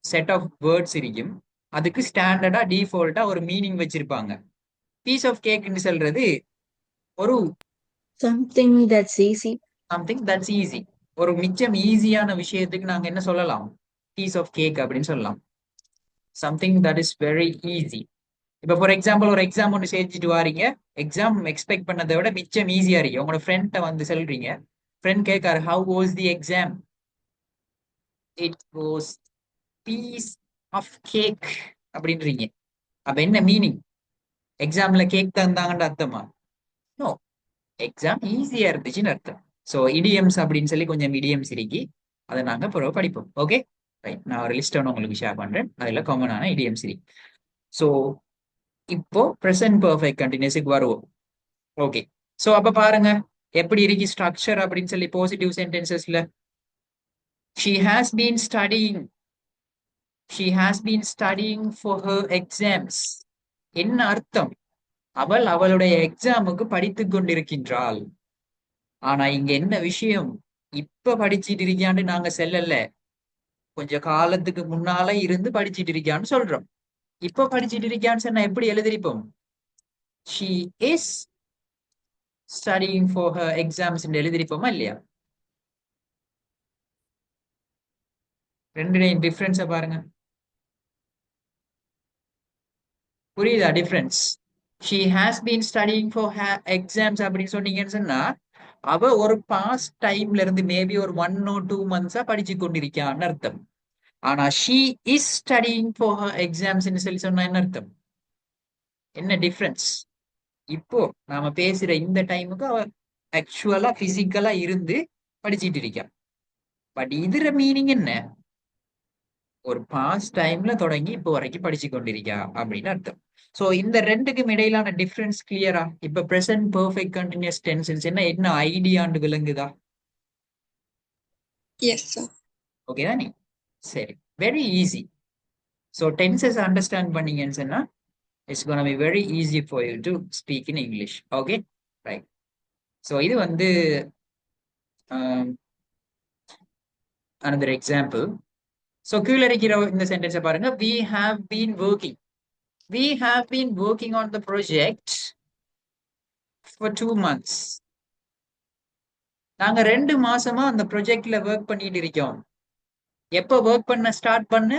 செட் ஆஃப் வேர்ட்ஸ் இருக்கும், அதுக்கு ஸ்டாண்டர்டா டிஃபால்ட்டா ஒரு மீனிங் வச்சிருப்பாங்க. பீஸ் ஆஃப் கேக்னு சொல்றது ஒரு Something that's easy. Something that's easy. ஒரு மிச்சம் ஈஸியான விஷயத்துக்கு நாங்க என்ன சொல்லலாம்? பீஸ் ஆஃப் கேக் அப்படின்னு சொல்லலாம். Something that is very easy. இப்போ ஃபார் எக்ஸாம்பிள் ஒரு எக்ஸாம் ஒன்று செஞ்சுட்டு வாரீங்க, எக்ஸாம் எக்ஸ்பெக்ட் பண்ணதை விட மிச்சம் ஈஸியா இருக்கு. உங்களோட ஃப்ரெண்ட்டை வந்து சொல்றீங்க, ஃப்ரெண்ட் கேட்காரு how was the exam? It was piece of cake அப்படின்றீங்க. அப்ப என்ன மீனிங்? எக்ஸாம்ல கேக் தந்தாங்கன்ற அர்த்தமா? நோ, எக்ஸாம் ஈஸியா இருந்துச்சுன்னு அர்த்தம். ஸோ இடியம்ஸ் அப்படின்னு சொல்லி கொஞ்சம் இடியம்ஸ் இருக்கு, அதை நாங்க பிறகு படிப்போம். ஓகே ரைட், நான் ஒரு லிஸ்ட் ஒன்று உங்களுக்கு ஷேர் பண்றேன், அதுல காமனான இடியம்ஸ் இருக்கு. ஸோ இப்போ ப்ரெசன்ட் பர்ஃபெக்ட் கண்டினியூஸுக்கு வருவோம். ஓகே, ஸோ அப்ப பாருங்க எப்படி இருக்கு ஸ்ட்ரக்சர் அப்படின்னு சொல்லி பாசிட்டிவ் சென்டென்சஸ்ல. She has been studying, she has been studying for her exams. என்ன அர்த்தம்? அவள் அவளுடைய எக்ஸாமுக்கு படித்துக் கொண்டிருக்கின்றாள். ஆனா இங்க என்ன விஷயம்? இப்ப படிச்சிட்டு இருக்கியான்னு நாங்க செல்லல, கொஞ்ச காலத்துக்கு முன்னால இருந்து படிச்சிட்டு இருக்கியான்னு சொல்றோம். இப்ப படிச்சிட்டு இருக்கியான்னு சொன்னா எப்படி எழுதிருப்போம்? she is studying for her exams ன்னு எழுதிருப்போமா இல்லையா? ரெண்டுடையும் டிஃபரன்ஸ பாருங்க, புரியுதா difference? she has been studying for her exams அப்படின்னு சொன்னீங்கன்னு சொன்னா அவ ஒரு பாஸ்ட் டைம்ல இருந்து மேபி ஒரு 1 or 2 months படிச்சு கொண்டிருக்கான்னு அர்த்தம். ஆனா she is studying for her exams ன்னு சொல்லி சொன்னா என்ன அர்த்தம்? என்ன டிஃபரன்ஸ்? இப்போ நாம பேசுற இந்த டைமுக்கு அவ ஆக்சுவலா பிசிக்கலா இருந்து படிச்சிட்டு இருக்கா. பட் இதுல மீனிங் என்ன? ஒரு பாஸ்ட் டைம்ல தொடங்கி இப்போ வரைக்கும் படிச்சு கொண்டிருக்கா அப்படின்னு அர்த்தம். சோ இந்த ரெண்டுக்கும் இடையிலான டிஃபரன்ஸ் கிளியரா? இப்ப பிரசன்ட் பெர்ஃபெக்ட் கண்டினியூஸ் டென்சஸ் என்ன ஐடியாண்டு விளங்குதா? Yes, sir. ஓகே தானே? சரி, very easy. So tenses understand பண்ணீங்கன்னு சொன்னா it's gonna be very easy for you to speak in English. Okay right. So இது வந்து another example. ஸோ கீழே இருக்கிற இந்த சென்டென்ஸை பாருங்க. we have been working, we have been working on the project for 2 months. நாங்க 2 மாசமா அந்த ப்ரொஜெக்ட்ல ஒர்க் பண்ணிட்டு இருக்கோம். எப்போ ஒர்க் பண்ண ஸ்டார்ட் பண்ண?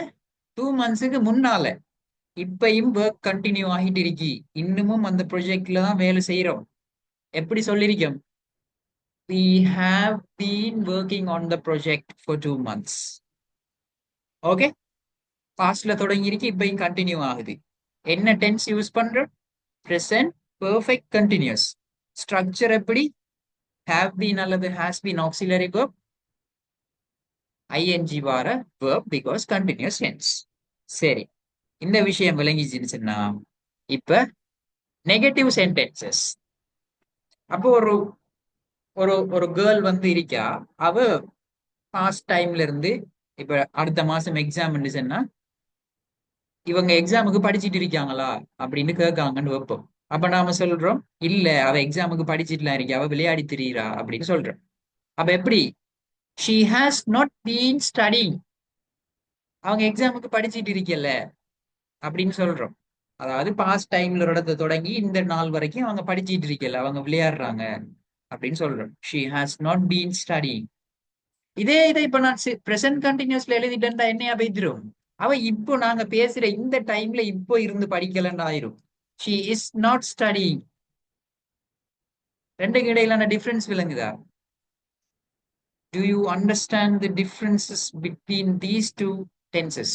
2 monthsக்கு முன்னால. இப்பயும் ஒர்க் கண்டினியூ ஆகிட்டு இருக்கி, இன்னமும் அந்த ப்ரொஜெக்ட்ல தான் வேலை செய்யறோம். எப்படி சொல்லிருக்கோம்? we have been working on the project for 2 months. Okay, பாஸ்ட்ல தொடங்கி இருக்கு, இப்பயும் கண்டினியூ ஆகுது. என்ன டென்ஸ் யூஸ் பண்றோம்? present perfect continuous. ஸ்ட்ரக்சர் எப்படி? have been அல்லது has been auxiliary verb, ing வார verb because continuous tense. சரி, இந்த விஷயம் விளங்கிச்சுன்னு சொன்னா இப்ப நெகட்டிவ் சென்டென்சஸ். அப்போ ஒரு ஒரு ஒரு கேர்ள் வந்து இருக்கா, அவ பாஸ்ட் டைம்ல இருந்து இப்ப அடுத்த மாசம் எக்ஸாம் சொன்னா இவங்க எக்ஸாமுக்கு படிச்சிட்டு இருக்காங்களா அப்படின்னு கேட்காங்கன்னு வைப்போம். அப்ப நாம சொல்றோம் இல்ல, அவ எக்ஸாமுக்கு படிச்சிட்டுலாம் இருக்கா, அவ விளையாடி திரியிறா அப்படின்னு சொல்றோம். அப்ப எப்படி? she has not been studying, அவங்க எக்ஸாமுக்கு படிச்சிட்டு இருக்கல அப்படின்னு சொல்றோம். அதாவது பாஸ்ட் டைம்ல இடத்தை தொடங்கி இந்த நாள் வரைக்கும் அவங்க படிச்சிட்டு இருக்கல, அவங்க விளையாடுறாங்க அப்படின்னு சொல்றோம். she has not been studying. இதை இப்ப நான் பிரசன்ட் கண்டினியூஸ்ல எழுதிட்டேன்டா என்னையா பேசிரும்? அவ இப்போ நாங்க பேசுற இந்த டைம்ல இப்போ இருந்து படிக்கலன்னு ஆயிரும். she is not studying. ரெண்டுக்கு இடையிலான டிஃபரன்ஸ் விளங்குதா? do you understand the differences between these two tenses?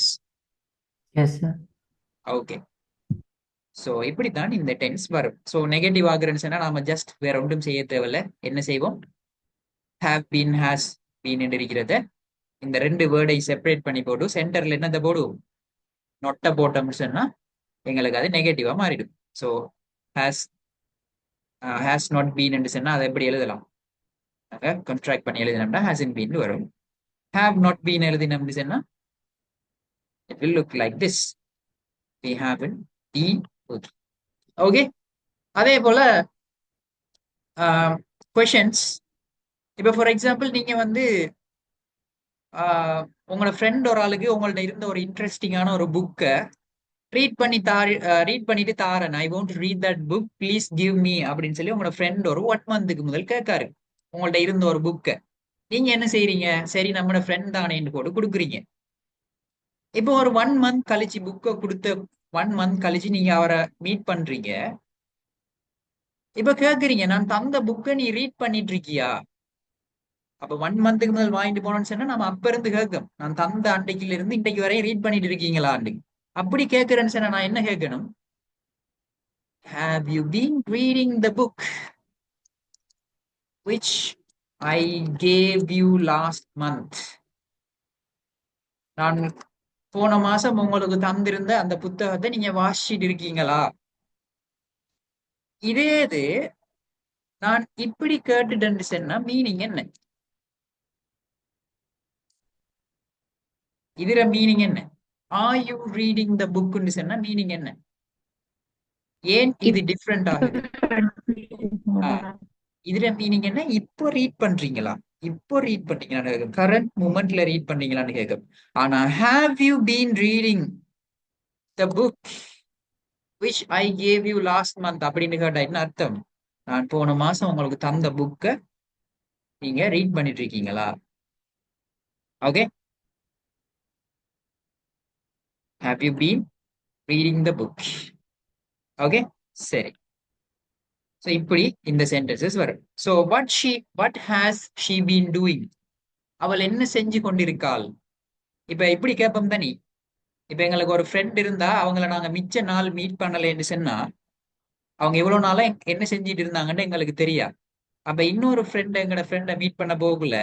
Yes, sir. Okay, so இப்படித்தான் இந்த டென்ஸ் வரும். சோ நெகட்டிவ் ஆகுறேன்னு சொன்னா நாம ஜஸ்ட் வேற ஒன்றும் செய்ய தேவையில்ல. என்ன செய்வோம்? have been, has been என்று இருக்கிறத இந்த ரெண்டு வேர்டை செப்பரேட் பண்ணி போட்டு சென்டர்ல என்னத்தை போடுவோம்? நொட்டை போட்டோம்னு சொன்னா எங்களுக்கு அது நெகட்டிவா மாறிடும். So has has not been என்று சொன்னா அதை எப்படி எழுதலாம்? கன்ட்ராக்ட் பண்ணி எழுதினோம்னா ஹேஸ் இன் பீன் வரும். ஹேவ் நாட் பீன் எழுதினோம்னு சொன்னா it will look like this. We haven't been working. Okay. அதே போல கொஷன்ஸ். இப்போ ஃபார் எக்ஸாம்பிள் நீங்க வந்து உங்களோட ஃப்ரெண்ட் ஒரு ஆளுக்கு உங்கள்ட்ட இருந்த ஒரு இன்ட்ரெஸ்டிங்கான ஒரு புக்கை ரீட் பண்ணிட்டு தாரேன், I want read that book, please give me அப்படின்னு சொல்லி உங்களோட ஃப்ரெண்ட் ஒரு 1 மந்த்துக்கு முதல் கேட்காரு உங்கள்ட்ட இருந்த ஒரு புக்கை. நீங்க என்ன செய்றீங்க? சரி நம்மளோட ஃப்ரெண்ட் தானேன்னு போட்டு கொடுக்குறீங்க. இப்போ ஒரு 1 மந்த் கழிச்சு புக்கை கொடுத்த 1 மந்த் கழிச்சு நீங்க அவரை மீட் பண்றீங்க. இப்ப கேக்குறீங்க, நான் தந்த புக்கை நீ ரீட் பண்ணிட்டு இருக்கியா? அப்ப 1 மந்த்துக்கு முதல் வாங்கிட்டு போனோம்னு சொன்னா நம்ம அப்ப இருந்து கேட்கும், நான் தந்த அன்றைக்குல இருந்து இன்றைக்கு வரையும் ரீட் பண்ணிட்டு இருக்கீங்களா? அப்படி கேட்கிறேன்னு சொன்னா நான் என்ன கேட்கணும்? Have you been reading the book which I gave you last month? நான் போன மாசம் உங்களுக்கு தந்திருந்த அந்த புத்தகத்தை நீங்க வாசிச்சுட்டு இருக்கீங்களா? இதே இது நான் இப்படி கேட்டுட்டேன்னு சொன்னா மீனிங் என்ன? இதுல மீனிங் என்ன? ஆர் யூ ரீடிங் த புக்னு சொன்னா மீனிங் என்ன? ஏன் இது டிஃப்ரெண்ட் ஆகுது? இதுல மீனிங் என்ன? இப்போ ரீட் பண்றீங்களா? இப்போ ரீட் பண்றீங்களா? கரண்ட் மூமெண்ட்ல ரீட் பண்றீங்களான்னு கேட்கும். ஆனா have you been reading the book which I gave you last month அப்படின்னு கேட்டா என்ன அர்த்தம்? நான் போன மாசம் உங்களுக்கு தந்த புக்கை நீங்க ரீட் பண்ணிட்டு இருக்கீங்களா? Okay. Have you been reading the book? Okay, சரி. ஸோ இப்படி இந்த சென்டென்சஸ் வரும். So what has she been doing? அவள் என்ன செஞ்சு கொண்டிருக்காள்? இப்ப இப்படி கேட்போம் தானே. இப்ப எங்களுக்கு ஒரு ஃப்ரெண்ட் இருந்தா அவங்கள நாங்க மிச்ச நாள் மீட் பண்ணலைன்னு சொன்னா அவங்க எவ்வளவு நாளா என்ன செஞ்சுட்டு இருந்தாங்கன்னு எங்களுக்கு தெரியா. அப்ப இன்னொரு எங்களோட ஃப்ரெண்டை மீட் பண்ண போகல.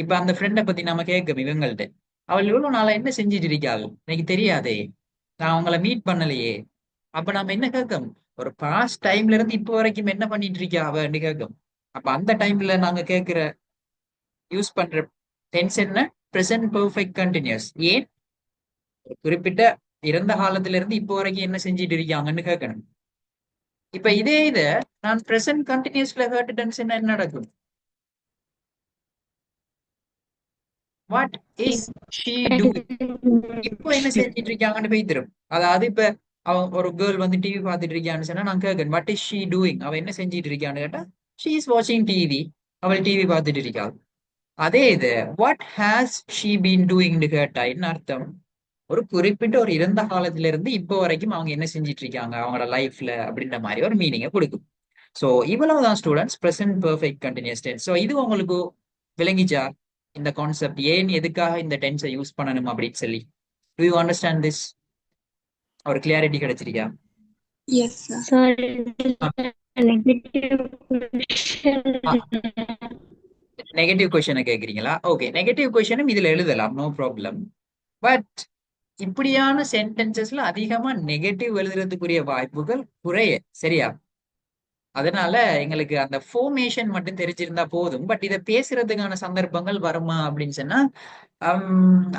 இப்ப அந்த ஃப்ரெண்டை பத்தி நம்ம கேட்கும் இவங்கள்ட்ட, அவள் எவ்வளவு நாளா என்ன செஞ்சுட்டு இருக்காள் எனக்கு தெரியாதே, நான் அவங்கள மீட் பண்ணலையே. அப்ப நம்ம என்ன கேட்கும்? ஒரு பாஸ்ட் டைம்ல இருந்து இப்போ வரைக்கும் என்ன பண்ணிட்டு இருக்கா அவன்னு கேட்கும். அப்ப அந்த டைம்ல நாங்க கேட்கிற யூஸ் பண்ற டென்ஸ் என்ன? Present perfect continuous. ஏன்? குறிப்பிட்ட இறந்த காலத்துல இருந்து இப்போ வரைக்கும் என்ன செஞ்சுட்டு இருக்காங்கன்னு கேட்கணும். இப்ப இத நான் பிரசன்ட் கண்டினியூஸ்ல கேட்டுட்டேன்னு சொன்னா என்ன நடக்கும்? What is she doing? இப்போ என்ன செஞ்சிட்டு இருக்காங்கன்னு போய் தரும். அதாவது இப்ப அவன் ஒரு கேர்ள் வந்து டிவி பார்த்துட்டு இருக்கான்னு சொன்னா நான் கேட்கணும், வாட் இஸ் ஷீ டூயிங்? அவ என்ன செஞ்சிட்டு இருக்கான்னு கேட்டா ஷீ இஸ் வாட்சிங் டிவி, அவள் டிவி பார்த்துட்டு இருக்காள். அதே இது வாட் ஹேஸ் ஷீ பீன் டூயிங்னு கேட்டா என்ன அர்த்தம்? ஒரு குறிப்பிட்ட ஒரு இறந்த காலத்துல இருந்து இப்போ வரைக்கும் அவங்க என்ன செஞ்சிட்டு இருக்காங்க அவங்களோட லைஃப்ல அப்படின்ற மாதிரி ஒரு மீனிங்கை கொடுக்கும். ஸோ இவ்வளவுதான் students present perfect continuous tense. So இது உங்களுக்கு விளங்கிச்சா இந்த கான்செப்ட்? ஏன் எதுக்காக இந்த டென்ஸை யூஸ் பண்ணணும் அப்படின்னு சொல்லி டு யூ அண்டர்ஸ்டாண்ட் திஸ்? ஒரு கிளியாரிட்டி கிடைச்சிருக்கா? Yes, sir. Sorry, negative question. Negative கொஸ்டினை கேட்குறீங்களா? ஓகே, நெகட்டிவ் கொஸ்டினும் இதுல எழுதலாம், நோ ப்ராப்ளம். பட் இப்படியான சென்டென்சஸ்ல அதிகமா நெகட்டிவ் எழுதுறதுக்குரிய வாய்ப்புகள் குறைய, சரியா? அதனால எங்களுக்கு அந்த ஃபோர்மேஷன் மட்டும் தெரிஞ்சிருந்தா போதும். பட் இதை பேசுறதுக்கான சந்தர்ப்பங்கள் வருமா அப்படின்னு சொன்னா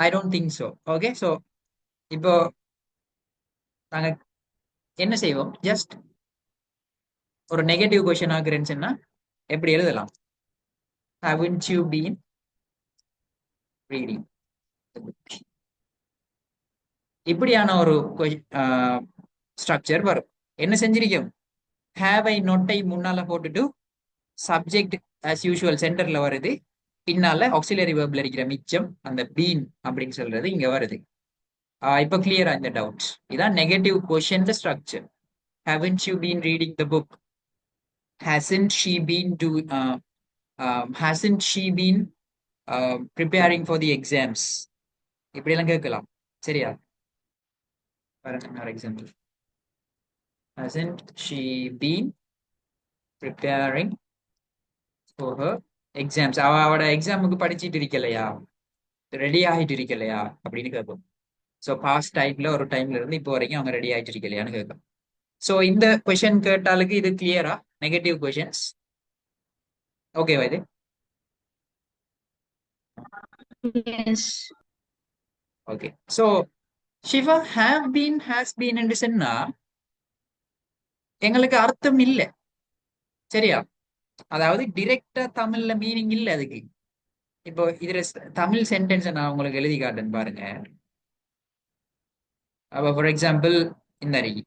I don't think so. Okay, so இப்போ நாங்க என்ன செய்வோம்? ஜஸ்ட் ஒரு நெகட்டிவ் கொஸ்டின் ஆகுறேன்னு சொன்னா எப்படி எழுதலாம்? Haven't you been reading the book? இப்படியான ஒரு ஸ்ட்ரக்சர் வரும். என்ன செஞ்சிருக்கோம்? ஹேவ் ஐ நோட்டை முன்னால போட்டுட்டு சப்ஜெக்ட் ஆஸ் யூஷுவல் சென்டர்ல வருது, பின்னால ஆக்சிலரி வெர்ப்ல இருக்கிற மிச்சம் அந்த பீன் அப்படின்னு சொல்றது இங்க வருது. இப்போ கிளியரா இந்த டவுட்ஸ்? இதான் negative question structure. Haven't you been reading the book? Hasn't she been hasn't she been preparing for the exams? இப்படி எல்லாம் கேட்கலாம், சரியா? ஒரு example, hasn't she been preparing for her exams? அவளோட எக்ஸாமுக்கு படிச்சிட்டு இருக்கலையா, ரெடி ஆகிட்டு இருக்கலையா அப்படின்னு கேட்போம். ஸோ பாஸ்ட் டைம்ல ஒரு டைம்ல இருந்து இப்போ வரைக்கும் அவங்க ரெடி ஆயிட்டு இருக்கலையான்னு கேட்கும். ஸோ இந்த கொஷின் கேட்டாலுக்கு இது கிளியரா? நெகட்டிவ் கொஷின்ஸ் ஓகேவா இது? Yes. Okay. So Shiva have been has been என்று சொன்னா எங்களுக்கு அர்த்தம் இல்லை, சரியா? அதாவது டிரெக்டா தமிழ்ல மீனிங் இல்லை அதுக்கு. இப்போ இதுல தமிழ் சென்டென்ஸ் நான் உங்களுக்கு எழுதி காட்டேன் பாருங்க. அப்போ ஃபார் எக்ஸாம்பிள் இந்த அறிக்கை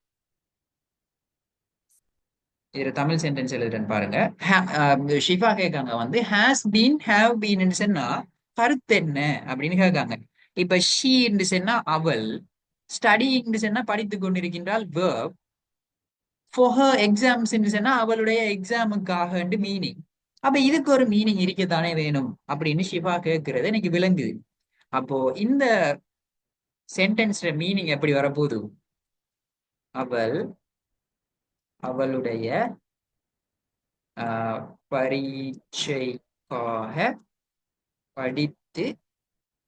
இதுல தமிழ் சென்டென்ஸ் எழுதுறேன் பாருங்க. ஷிஃபா கேட்காங்க வந்து ஹேஸ் பீன் ஹேவ் பீன் சொன்னா கருத்து என்ன அப்படின்னு கேட்காங்க. இப்ப ஷீ என்று சொன்னா அவள், ஸ்டடி என்று சொன்னா படித்து கொண்டிருக்கின்றால் verb, for her exams என்று சொன்னா அவளுடைய எக்ஸாமுக்காக மீனிங். அப்ப இதுக்கு ஒரு மீனிங் இருக்கத்தானே வேணும் அப்படின்னு ஷிஃபா கேட்கறது எனக்கு விளங்குது. அப்போ இந்த சென்டென்ஸ்ல மீனிங் எப்படி வரப்போகுது? அவள் அவளுடைய பரீட்சைக்காக படித்து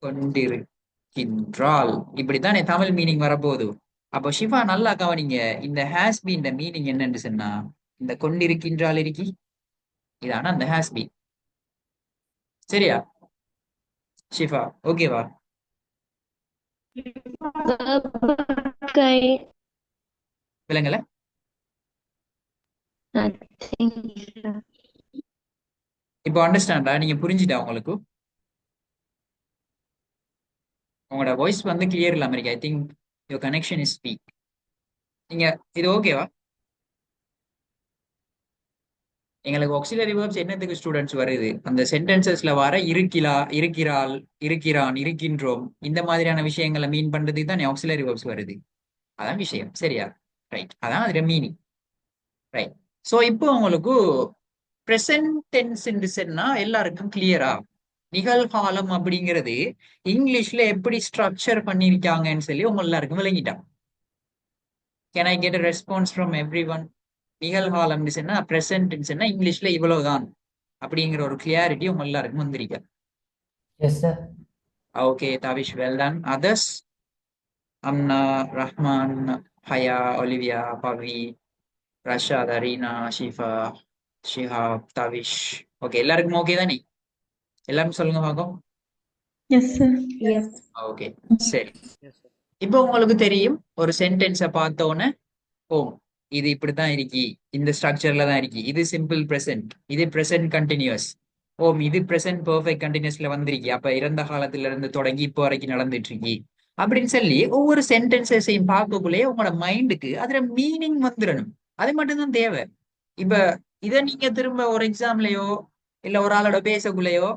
கொண்டிருக்கின்றாள், இப்படித்தானே தமிழ் மீனிங் வரப்போகுது. அப்போ ஷிஃபா நல்லா கவனிங்க, இந்த ஹேஸ் பீன் மீனிங் என்னன்னு சொன்னா இந்த கொண்டிருக்கின்றாள் இருக்கி இதான அந்த ஹேஸ் பீன், சரியா ஷிஃபா? ஓகேவா? Guy, விளங்கல? nothing, sir. இப்போ அண்டர்ஸ்டாண்டா? நீங்க புரிஞ்சுட்டா? உங்களுக்கு உங்களோட வாய்ஸ் வந்து கிளியர் இல்லாம இருக்கு. I think your connection is weak. நீங்க இது ஓகேவா? எங்களுக்கு ஆக்சிலரி வேர்ப்ஸ் என்னத்துக்கு ஸ்டூடெண்ட்ஸ் வருது? அந்த சென்டென்சஸ்ல வர இருக்கிலா, இருக்கிறாள், இருக்கிறான், இருக்கின்றோம், இந்த மாதிரியான விஷயங்களை மீன் பண்றதுக்கு தான் ஆக்சிலரி வேர்ப்ஸ் வருது. அதான் விஷயம், சரியா? ரைட், அதான் அதுல மீனிங். ரைட். ஸோ இப்போ உங்களுக்கு ப்ரெசன்ட் டென்ஸ் சொன்னா எல்லாருக்கும் கிளியரா? நிகழ்காலம் அப்படிங்கிறது இங்கிலீஷ்ல எப்படி ஸ்ட்ரக்சர் பண்ணியிருக்காங்கன்னு சொல்லி உங்க எல்லாருக்கும் விளங்கிட்டான். Can I get a response from everyone? நிகழ்காலம் சொன்னா ப்ரெசன்ட் சொன்னா இங்கிலீஷ்ல இவ்வளவுதான் அப்படிங்கிற ஒரு கிளியாரிட்டி உங்க எல்லாருக்கும் வந்திருக்க. Yes, sir. Okay Tavish, well done. Others? Amna, Rahman, Haya, Olivia, Pavi, Rashad, Areena, Shifa, Shihab, Tavish. Okay, எல்லாருக்கும் ஓகே தானே? எல்லாரும் சொல்லுங்க பார்க்கும். Yes, sir. Yes. ஓகே, சரி. இப்போ உங்களுக்கு தெரியும் ஒரு சென்டென்ஸை பார்த்தோன்னே ஓ இது இப்படித்தான் இருக்கி, இந்த ஸ்ட்ரக்சர்ல தான் இருக்கி, இது சிம்பிள் ப்ரெசென்ட், இது ப்ரெசென்ட் கண்டினியூஸ், ஓம் இது ப்ரெசென்ட் பெர்ஃபெக்ட் கண்டினியூஸ்ல வந்திருக்கி, அப்ப இறந்த காலத்துல இருந்து தொடங்கி இப்போ வரைக்கும் நடந்துட்டு இருக்கி அப்படின்னு சொல்லி ஒவ்வொரு சென்டென்சஸையும் பார்க்கக்குள்ளேயே உங்களோட மைண்டுக்கு அதுல மீனிங் வந்துடணும். அது மட்டும்தான் தேவை. இப்ப இதை நீங்க திரும்ப ஒரு எக்ஸாம்லயோ இல்ல ஒரு ஆளோட பேசக்குள்ளேயோ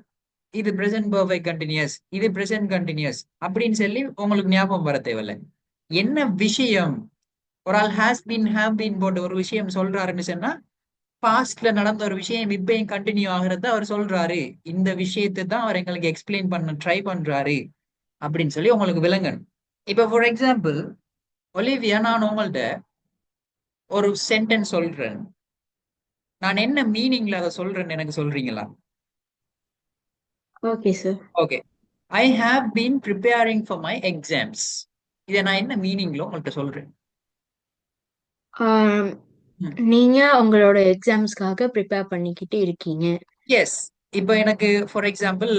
இது பிரசன்ட் பெர்ஃபெக்ட் கண்டினியூஸ், இது பிரசன்ட் கண்டினியூஸ் அப்படின்னு சொல்லி உங்களுக்கு ஞாபகம் வர தேவையில்ல. என்ன விஷயம் ஒரு ஆள் ஹேஸ் பீன் ஹேவ் பீன் போட்டு ஒரு விஷயம் சொல்றாருன்னு சொன்னா பாஸ்ட்ல நடந்த ஒரு விஷயம் இப்பயும் கண்டினியூ ஆகிறத அவர் சொல்றாரு, இந்த விஷயத்தை தான் அவர் எங்களுக்கு எக்ஸ்பிளைன் பண்ண ட்ரை பண்றாரு அப்படின்னு சொல்லி உங்களுக்கு விளங்கணும். இப்ப ஃபார் எக்ஸாம்பிள் ஒலிவியா, நான் உங்கள்ட்ட ஒரு சென்டென்ஸ் சொல்றேன், நான் என்ன மீனிங்ல அதை சொல்றேன்னு எனக்கு சொல்றீங்களா? Okay, sir. Okay. I have been preparing for my exams, இதை நான் என்ன மீனிங்ல உங்கள்கிட்ட சொல்றேன்? Um, நீங்க உங்களோட எக்ஸாம்ஸ்க்காக ப்ரிப்பேர் பண்ணிக்கிட்டு இருக்கீங்க. எஸ். இப்போ எனக்கு ஃபார் எக்ஸாம்பிள்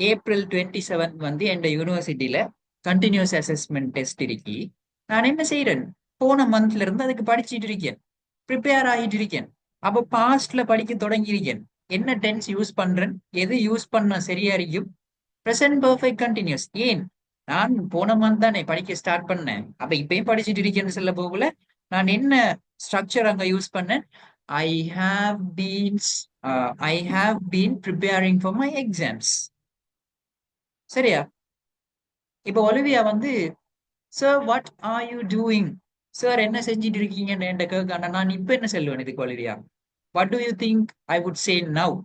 ஏப்ரல் 27 வந்து என் யூனிவர்சிட்டியில கண்டினியூஸ் அசஸ்மெண்ட் டெஸ்ட் இருக்கி, நான் என்ன செய்யறேன், போன மந்த்ல இருந்து அதுக்கு படிச்சுட்டு இருக்கேன், ப்ரிப்பேர் ஆகிட்டு இருக்கேன். அப்போ பாஸ்ட்ல படிக்க தொடங்கி இருக்கேன். என்ன டென்ஸ் யூஸ் பண்றேன், எது யூஸ் பண்ண சரியா இருக்கும்? Present perfect continuous. ஏன், நான் போன மந்த் தானே படிக்க ஸ்டார்ட் பண்ணேன், அப்ப இப்பயும் படிச்சுட்டு இருக்கேன்னு சொல்ல போகல. நான் என்ன ஸ்ட்ரக்சர் அங்க யூஸ் பண்ணேன்? I have been I have been preparing for my exams, சரியா? இப்போ ஒலிவியா வந்து sir what are you doing, sir என்ன செஞ்சிட்டு இருக்கீங்கன்னு என்கிட்ட கேட்காண்டா நான் இப்ப என்ன சொல்லுவேன் இதுக்கு Olivia? What to you think I would say now?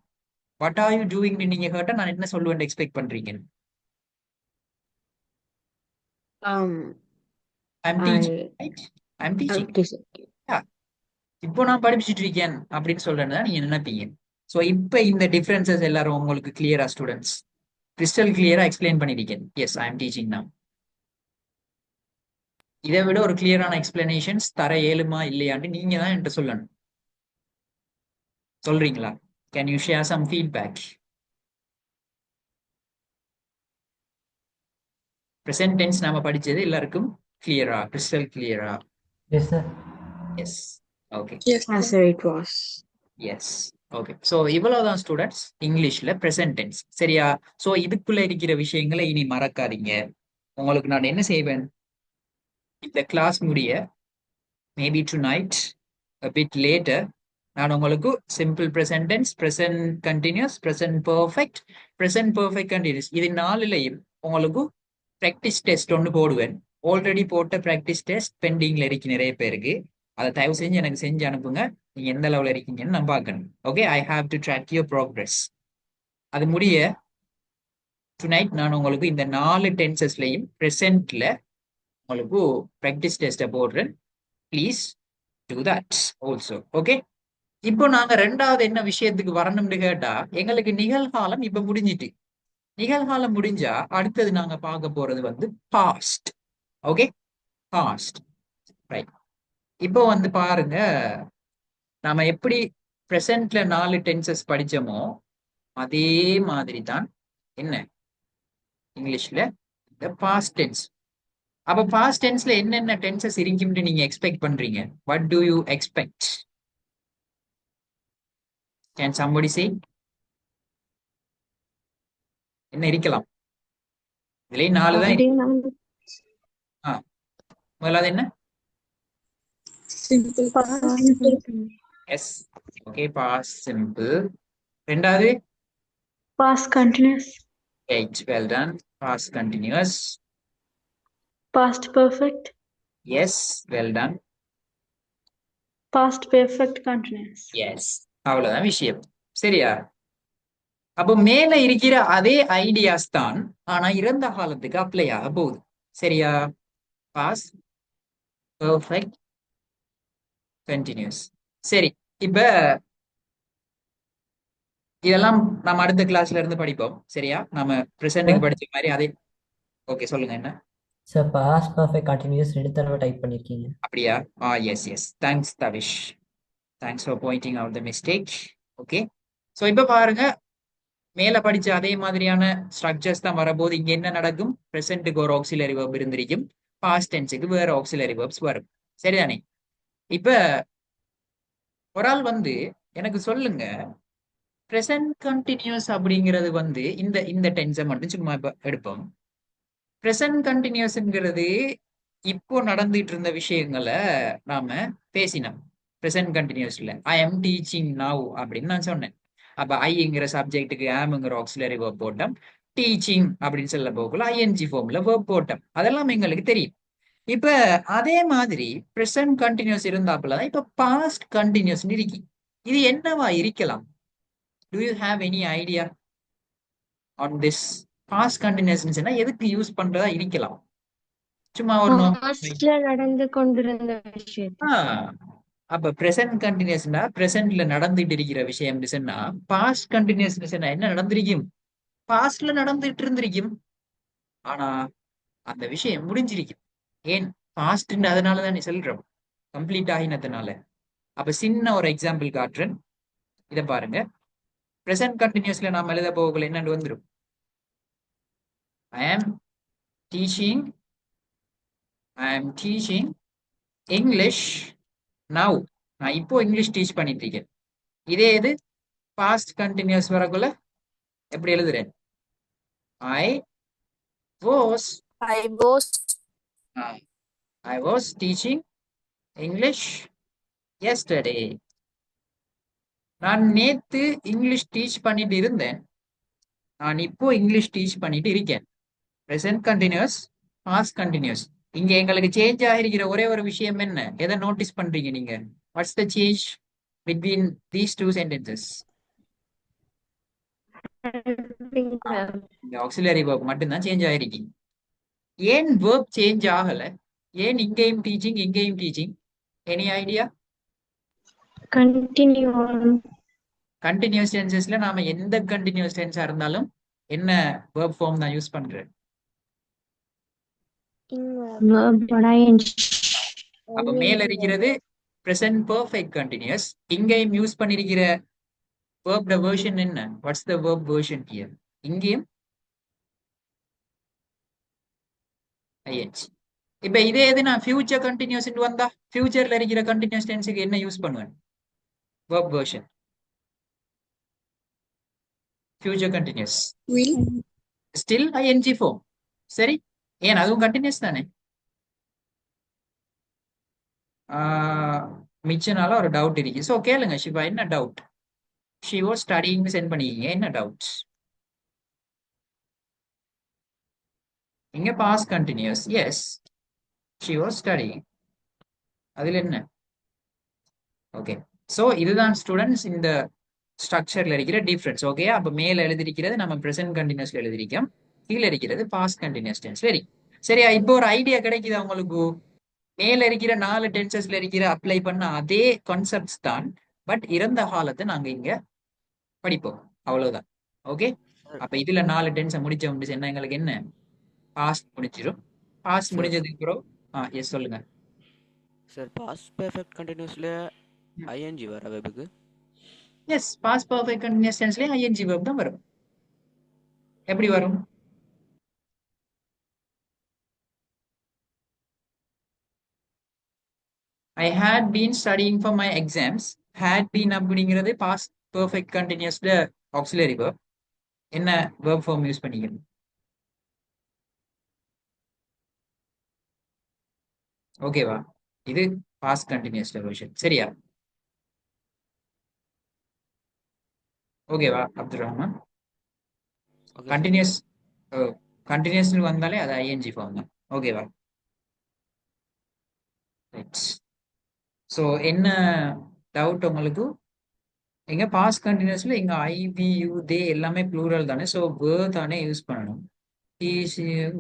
What are you doing நீங்க கேட்டா நான் என்ன சொல்லுவேன் எக்ஸ்பெக்ட் பண்றீங்க? Um, I'm I teaching, right? I'm teaching. okay, sir. இப்போ நான் படிச்சுட்டு இருக்கேன் அப்படின்னு சொல்றேன்னு நீங்க நினைப்பீங்க. ஸோ இப்போ இந்த டிஃபரன்சஸ் எல்லாரும் உங்களுக்கு கிளியரா ஸ்டூடெண்ட்ஸ்? கிறிஸ்டல் கிளியரா எக்ஸ்பிளைன் பண்ணிருக்கேன். Yes, I am teaching now. இதை விட ஒரு கிளியரான எக்ஸ்பிளனேஷன்ஸ் தர இயலுமா இல்லையான்னு நீங்க தான் என்கிட்ட சொல்லணும். சொல்றீங்களா? Can you share some feedback? Present tense நாம படிச்சது எல்லாருக்கும் கிளியரா, கிறிஸ்டல் கிளியரா? Yes, sir. Yes. Okay. Yes, sir, it was. Yes. Okay. So இவ்வளவுதான் ஸ்டூடெண்ட்ஸ் இங்கிலீஷ்ல ப்ரெசன்ட் டென்ஸ். சரியா? ஸோ இதுக்குள்ள இருக்கிற விஷயங்களை இனி மறக்காதீங்க. உங்களுக்கு நான் என்ன செய்வேன், இந்த கிளாஸ் முடிய maybe tonight a bit later நான் உங்களுக்கு simple present tense, present continuous, present perfect, present perfect continuous இது நாலுலையும் உங்களுக்கு ப்ராக்டிஸ் டெஸ்ட் ஒன்று போடுவேன். ஆல்ரெடி போட்ட ப்ராக்டிஸ் டெஸ்ட் பெண்டிங்ல இருக்கு நிறைய பேருக்கு. அதை தயவு செஞ்சு எனக்கு செஞ்சு அனுப்புங்க. நீங்க எந்த லெவலில் இருக்கீங்கன்னு நான் பார்க்கணும். Okay, I have to track your progress. அது முடிய டுநைட் நான் உங்களுக்கு இந்த 4 டென்சஸ்லையும் ப்ரெசென்ட்ல உங்களுக்கு ப்ராக்டிஸ் டெஸ்ட்டை போடுறேன். Please do that also. Okay, இப்போ நாங்க ரெண்டாவது என்ன விஷயத்துக்கு வரணும்னு கேட்டா, எங்களுக்கு நிகழ்காலம் இப்ப முடிஞ்சிட்டு. நிகழ்காலம் முடிஞ்சா அடுத்தது நாங்க பார்க்க போறது வந்து பாஸ்ட். Okay, past. ரைட். இப்போ வந்து பாருங்க, நாம எப்படி ப்ரெசென்ட்ல 4 டென்சஸ் படிச்சோமோ அதே மாதிரி தான் என்ன இங்கிலீஷ்ல இந்த பாஸ்ட் டென்ஸ். அப்ப பாஸ்ட் டென்ஸ்ல என்னென்ன டென்சஸ் இருக்கும்னு நீங்க எக்ஸ்பெக்ட் பண்றீங்க? What to you expect? Can somebody say? என்ன இருக்கலாம்? இதுலயே 4 தான் இருக்கு. ஆ, முதலாவது என்ன? Simple past. Yes. Okay, past simple. ரெண்டாவது Past continuous. Eight. Well done. Past continuous. Past perfect. Yes, well done. Past perfect continuous. Yes, அவ்வளவுதான் விஷயம். சரியா? அப்போ மேல இருக்கிற அதே ஐடியாஸ் தான், ஆனா இறந்த காலத்துக்கு அப்ளை ஆக போகுது. சரியா? Past perfect continuous. சரி, இப்ப இதெல்லாம் நம்ம அடுத்த கிளாஸ்ல இருந்து படிப்போம். சரியா? நம்ம ப்ரெசென்ட்டுக்கு படிச்ச மாதிரி அதே. ஓகே, சொல்லுங்க என்ன? Sir, past perfect continuous 2 தடவை டைப் பண்ணிருக்கீங்க. அப்படியா? Yes yes, thanks Tavish. Thanks for pointing out the mistake. Okay, so இப்போ பாருங்க, மேல படிச்ச அதே மாதிரியான ஸ்ட்ரக்சர்ஸ் தான் வரபோது. இங்க என்ன நடக்கும்? ப்ரெசென்ட்டுக்கு ஒரு ஆக்சிலரி வெர்ப் இருந்திருக்கும், பாஸ்ட் டென்ஸுக்கு வேற ஆக்சிலரி வெர்ப்ஸ் வரும். சரிதானே? இப்ப ஒரு ஆள் வந்து எனக்கு சொல்லுங்க, ப்ரெசென்ட் கண்டினியூஸ் அப்படிங்கிறது வந்து இந்த இந்த டென்ஸை மட்டும் சும்மா இப்ப எடுப்போம். ப்ரெசென்ட் கண்டினியூஸ்ங்கிறது இப்போ நடந்துட்டு இருந்த விஷயங்களை நாம பேசினோம். ப்ரெசென்ட் கண்டினியூஸ்ல ஐ எம் டீச்சிங் நவ் அப்படின்னு நான் சொன்னேன். அப்ப ஐங்கிற சப்ஜெக்ட்டுக்கு ஆம்ங்கிற ஆக்சிலரி வெர்ப் போட்டோம். டீச்சிங் அப்படின்னு சொல்ல போகல ஐஎன்ஜி ஃபார்ம்ல வெர்ப் போட்டோம். அதெல்லாம் எங்களுக்கு தெரியும். இப்ப அதே மாதிரி ப்ரெசென்ட் கண்டினியூஸ் இருந்தாப்புலதான் இப்ப பாஸ்ட் கண்டினியூஸ் இருக்கு. இது என்னவா இருக்கலாம்? Do you have any idea on this? Past continuous எதுக்கு யூஸ் பண்றதா இருக்கலாம்? சும்மா ஒரு பாஸ்ட்ல நடந்து கொண்டிருந்த விஷயத்தை. அப்ப பிரசன்ட் கண்டினியூஸ்னா பிரசன்ட்ல நடந்துட்டு இருக்கிற விஷயம் சொன்னா, பாஸ்ட் கண்டினியூஸ் என்ன நடந்திருக்கும்? பாஸ்ட்ல நடந்துட்டு இருந்திருக்கும், ஆனா அந்த விஷயம் முடிஞ்சிருக்கும். ஏன் பாஸ்ட்? அதனாலதான் நீ சொல்றோம் கம்ப்ளீட் ஆகினதுனால. அப்ப சின்ன ஒரு எக்ஸாம்பிள் காட்டுறேன், இதை பாருங்க. பிரசன்ட் கண்டினியூஸ்ல நாம எழுத போகல என்னன்னு வந்துடும். ஐ ஆம் டீச்சிங் இங்கிலீஷ் நவ். நான் இப்போ இங்கிலீஷ் டீச் பண்ணிட்டு இருக்கேன். இதே இது பாஸ்ட் கண்டினியூஸ் வரக்குள்ள எப்படி எழுதுறேன்? I was teaching English yesterday. நான் நேத்து இங்கிலீஷ் டீச் பண்ணிட்டு இருந்தேன், நான் இப்போ இங்கிலீஷ் டீச் பண்ணிட்டு இருக்கேன். present continuous, past continuous. இங்க எங்களுக்கு சேஞ்ச் ஆகிருக்கிற ஒரே ஒரு விஷயம் என்ன? எதை நோட்டீஸ் பண்றீங்க நீங்க? What's the change between these two sentences? இந்த ஆக்சிலரி வெர்ப் மட்டும்தான் சேஞ்ச் ஆகிருக்கு. ஏன் வெர்ப் சேஞ்ச் ஆகல? ஏன் இங்கேயும் டீச்சிங் இங்கேயும் teaching? Any idea? Continue. Continuous டென்சஸ்ல நாம எந்த கண்டினியூஸ் டென்ஸா இருந்தாலும் என்ன வெர்ப் ஃபார்ம் தான் யூஸ் பண்றேன்? ing verb ing. அப்ப மேல இருக்கிறது present perfect continuous. இங்கேயும் யூஸ் பண்ணிருக்கிற verb version என்ன? What's the verb version here? இங்கேயும் ing. இப்ப இதே இது நான் future continuous வந்தா futureல இருக்கிற continuous tenseக்கு என்ன யூஸ் பண்ணுவேன்? verb version. future continuous. will Still ing form. சரி, ஏன் அதுவும் continuous தானே? மிச்ச நாளா ஒரு டவுட் இருக்கு. ஸோ கேளுங்க சிவா, என்ன doubt? She was studying send பண்ணிக்கிங்க, என்ன டவுட்ஸ்? இங்க past continuous. Yes, she was studying. அதுல என்ன? ஓகே, ஸோ இதுதான் ஸ்டூடெண்ட்ஸ் இந்த ஸ்ட்ரக்சர்ல இருக்கிற டிஃபரன்ஸ். ஓகே, அப்ப மேல எழுதிருக்கிறது நம்ம பிரசன்ட் கண்டினியூஸ்ல எழுதிருக்கோம், கீழே இருக்கிறது பாஸ்ட் கண்டினியூஸ் டென்ஸ். சரி, சரியா? இப்போ ஒரு ஐடியா கிடைக்குதா உங்களுக்கு? மேல இருக்கிற 4 டென்சஸ்ல இருக்கிற அப்ளை பண்ண அதே கான்செப்ட்ஸ் தான், பட் இறந்த காலத்தை நாங்க இங்க படிப்போம், அவ்வளவுதான். ஓகே, அப்ப இதுல 4 டென்ஸை முடிச்ச என்ன எங்களுக்கு என்ன? பாஸ்ட் முடிச்சிடும். பாஸ்ட் சார் முடிஞ்சதுக்கு அப்புறம் எஸ் சொல்லுங்க. சார் பாஸ்ட் பெர்ஃபெக்ட் கண்டினியூஸ்ல ஐஎன்ஜி வர வெபுக்கு. எஸ், பாஸ்ட் பர்ஃபெக்ட் கண்டினியூஸ் டென்ஸ்லயே ஐஎன்ஜி வெர்ப் தான் வரும். எப்படி வரும்? I had been studying for my exams. Had been அப்படிங்கிறது பாஸ்ட் பர்ஃபெக்ட் கண்டினியூஸ்ல ஆக்சிலரி வெர்ப். என்ன வெர்ப் ஃபார்ம் யூஸ் பண்ணிக்கணும்? ஓகேவா? இது பாஸ்ட் கண்டினியூஸ்ல வெர்ஷன். சரியா? ஓகேவா Abdul Rahman? Okay sir. Continuous வந்தாலே அது ஐஎன்ஜி ஃபார்ம் தான். ஓகேவா? ஸோ என்ன டவுட் உங்களுக்கு? இங்க பாஸ்ட் கண்டினியூஸ்ல இங்க ஐ வி யூ தே எல்லாமே ப்ளூரல் தானே, ஸோ வேர் தானே யூஸ் பண்ணணும்.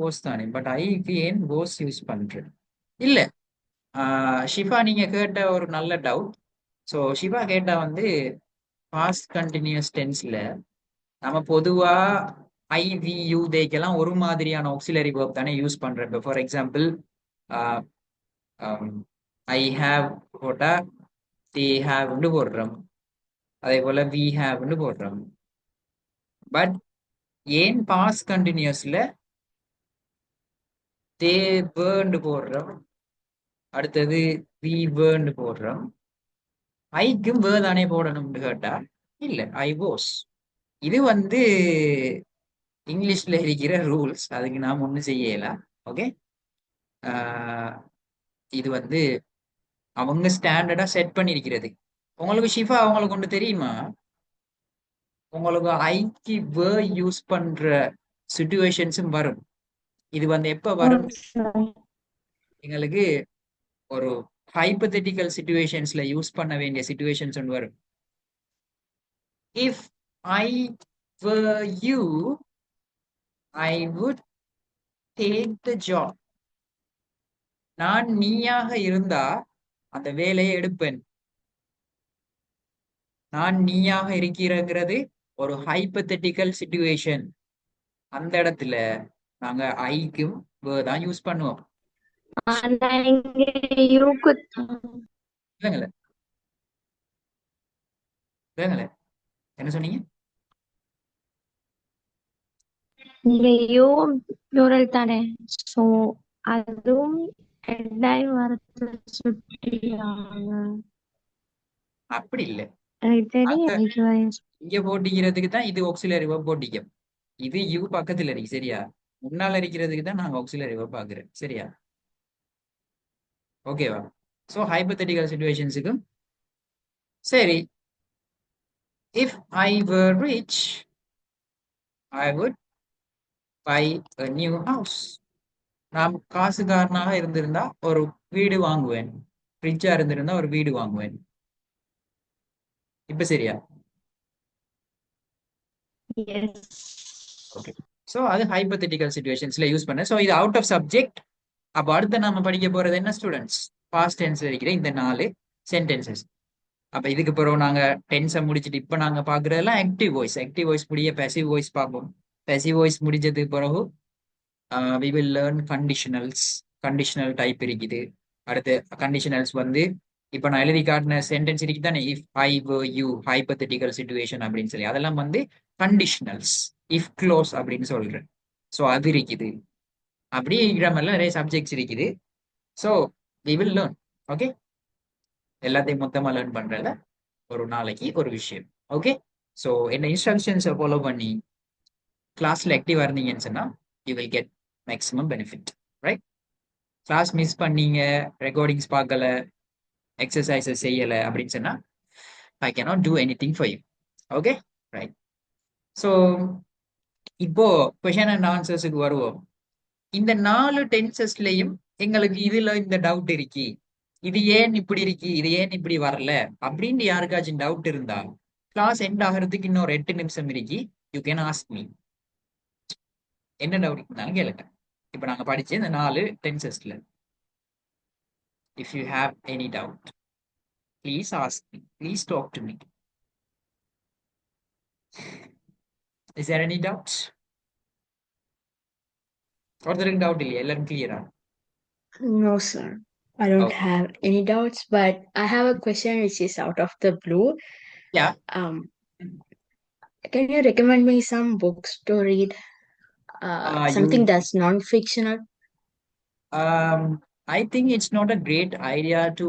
ஓஸ் தானே, பட் ஐக்கு ஏன் ஓஸ் யூஸ் பண்றேன்? இல்ல, ஷிஃபா நீங்க கேட்ட ஒரு நல்ல டவுட். ஸோ ஷிஃபா கேட்டா வந்து பாஸ்ட் கண்டினியூஸ் டென்ஸ்ல நம்ம பொதுவா ஐ வி யூ தேக்கெல்லாம் ஒரு மாதிரியான ஆக்சிலரி வேர்ப் தானே யூஸ் பண்றோம். இப்போ ஃபார் எக்ஸாம்பிள் ஐ ஹாவ் போட்டா தே ஹாவ்னு போடுறோம், அதே போல வி ஹாவ்னு போடுறோம். பட் ஏன் பாஸ்ட் கண்டினியூஸ்ல தே வேர்ன்னு போடுறோம், அடுத்தது வி வேர்ன்னு போடுறோம்? ஐக்கும் வே தானே போடணும்னு கேட்டா இல்ல, ஐ வாஸ். இது வந்து இங்கிலீஷ்ல இருக்கிற ரூல்ஸ், அதுக்கு நாம் ஒன்றும் செய்யலாம். ஓகே, இது வந்து அவங்க ஸ்டாண்டர்டா செட் பண்ணிருக்கிறது. உங்களுக்கு ஷிஃபா அவங்களுக்கு ஒன்று தெரியுமா? உங்களுக்கு ஐக்கு வே யூஸ் பண்ற சிச்சுவேஷன்ஸும் வரும். இது வந்து எப்ப வரும்? எங்களுக்கு ஒரு ஹைப்போதெட்டிக்கல் சிச்சுவேஷன்ஸ்ல யூஸ் பண்ண வேண்டிய சிச்சுவேஷன்ஸ் ஒன்று வரும். If I were you, I would take the job. நான் நீயாக இருந்தா அந்த வேலையை எடுப்பேன். நான் நீயாக இருக்கிறங்கிறது ஒரு ஹைப்போதெட்டிக்கல் சிச்சுவேஷன். அந்த இடத்துல நாங்க ஐக்கும் தான் யூஸ் பண்ணுவோம். ஆனா இங்க you could இல்லைங்களே, இல்லைங்களே, என்ன சொன்னீங்க? இங்க யூ பிளூரல் தானே, சோ அதுவும் ரெண்டாய் வரது சுட்டியாங்க. அப்படி இல்லை, எனக்கு தெரியும் அங்க எனக்கு வயசு. இங்க போட்டிக்கிறதுக்கு தான் இது ஆக்சிலரி வெர்ப் போட்டிக்கும். இது யூ பக்கத்துல இருக்கு, சரியா? முன்னால இருக்கிறதுக்கு தான் நாங்க ஆக்சிலரி வெர்ப் பாக்குறேன், சரியா? ஓகேவா? ஸோ ஹைப்போதெட்டிக்கல் சிச்சுவேஷன்ஸுக்கும் சரி. If I were rich, I would buy a new house. நான் காசுக்காரனாக இருந்திருந்தா ஒரு வீடு வாங்குவேன். ரிச்சா இருந்திருந்தா ஒரு வீடு வாங்குவேன். இப்ப சரியா? ஓகே, ஸோ அது ஹைப்போதெட்டிக்கல் சிச்சுவேஷன்ஸ்ல யூஸ் பண்ண. ஸோ இது அவுட் ஆஃப் சப்ஜெக்ட். அப்போ அடுத்து நம்ம படிக்க போறது என்ன ஸ்டூடெண்ட்ஸ்? பாஸ்ட் டென்ஸ்ல இருக்கிற இந்த 4 சென்டென்சஸ். அப்ப இதுக்கு பிறகு நாங்க டென்ஸை முடிச்சுட்டு இப்ப நாங்க பாக்குறதெல்லாம் ஆக்டிவ் வாய்ஸ். ஆக்டிவ் வாய்ஸ் முடிய பேசிவ் வாய்ஸ் பார்ப்போம். பேசிவ் வாய்ஸ் முடிஞ்சதுக்கு பிறகு we will learn conditionals. Conditional type இருக்குது. அடுத்து conditionals வந்து இப்போ நான் எழுதி காட்டின சென்டென்ஸ் இருக்குது தானே, if I were you, hypothetical situation அப்படின்னு சொல்லி, அதெல்லாம் வந்து conditionals. if close அப்படின்னு சொல்றேன். ஸோ அது இருக்குது. அப்படி கிராமர்ல நிறைய சப்ஜெக்ட்ஸ் இருக்குது. So we will learn. Okay, எல்லாத்தையும் மொத்தமா லேர்ன் பண்றத ஒரு நாளைக்கு ஒரு விஷயம். ஓகே, ஸோ என்ன இன்ஸ்ட்ரக்ஷன்ஸை ஃபாலோ பண்ணி கிளாஸ்ல ஆக்டிவா இருந்தீங்கன்னு சொன்னா you will get maximum benefit. Right? Class miss பண்ணீங்க, ரெக்கார்டிங்ஸ் பார்க்கல, எக்ஸசைசஸ் செய்யல அப்படின்னு சொன்னா I cannot do anything for you. Okay, right. So இப்போ கொஷன் அண்ட் ஆன்சர்ஸுக்கு வருவோம். இந்த 4 டென்சஸ்லயும் எங்களுக்கு இதுல இந்த டவுட் இருக்கு, இது ஏன் இப்படி இருக்கு, இது ஏன் இப்படி வரல அப்படின்னு யாருக்காச்சும் டவுட் இருந்தா கிளாஸ் எண்ட் ஆகிறதுக்கு இன்னொரு 8 நிமிஷம் இருக்கு. You can ask me. என்ன டவுட் இருந்தாலும் கேளுங்க. இப்போ நாங்க படிச்ச இந்த 4 டென்சஸ்ல if you have any doubt, please ask me, please talk to me. Is there any doubts? ஒருத்தருக்கு டவுட் இல்லையா? எல்லாரும் கிளியரா? No, sir. I don't Okay. have any doubts, but I have a question which is out of the blue. Yeah. Can you recommend me some books to read? Something You that's non-fictional? I think it's not a great idea to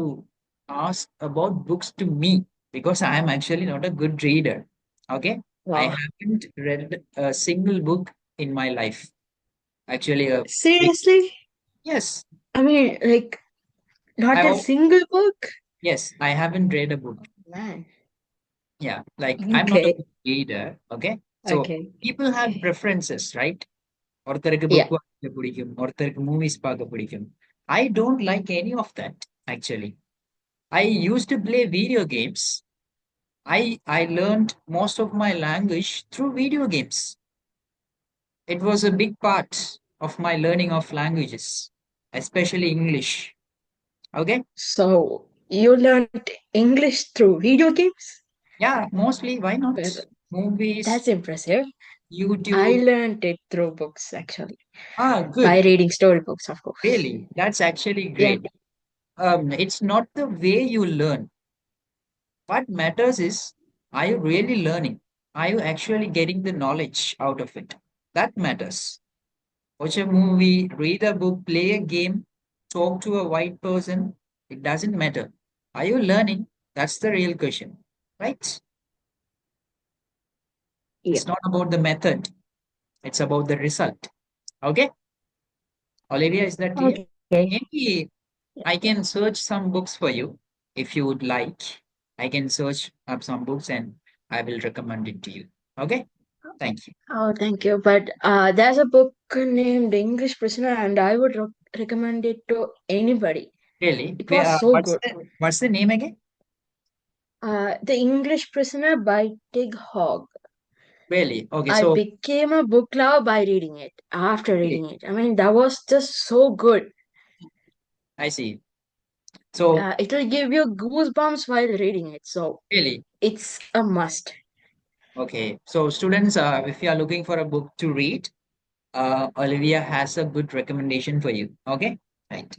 ask about books to me because I am actually not a good reader. Okay, I Wow. haven't read a single book in my life. Actually, Seriously? yes, I mean, like, not I a al- single book? yes, I haven't read a book. Man. Yeah, like I'm not a Okay. good reader. Okay, so Okay. people have preferences, right? ஒருத்தருக்கு Yeah. Book வாசிக்க பிடிக்கும், ஒருத்தருக்கு movies பார்க்க பிடிக்கும். I don't like any of that actually. I used to play video games. I learned most of my language through video games. It was a big part of my learning of languages, especially English. Okay? So you learned English through video games? Yeah, mostly. Why not? Well, Movies, that's impressive. I YouTube. learned it through books actually. Ah, By good. reading storybooks, of course. Really, that's actually Yeah. great. It's not the way you learn. What matters is, are you really learning? Are you actually getting the knowledge out of it? That matters. Watch a movie, read a book, play a game, talk to a white person. It doesn't matter. Are you learning? That's the real question, right? Yeah. It's not about the method. It's about the result. Okay? Olivia, is that clear? Okay. Maybe I can search some books for you if you would like. I can search up some books and I will recommend it to you. Okay? Thank you. Oh, thank you. But there's a book named English Prisoner, and I would recommend it to anybody. Really? It was so good. What's the name again? The English Prisoner by Tig Hogg. Really? Okay, I so became a book lover by reading it, after reading it. I mean, that was just so good. I see. So It will give you goosebumps while reading it. So really, it's a must. okay. So students, if you are looking for a book to read, Olivia has a good recommendation for you. Okay, right.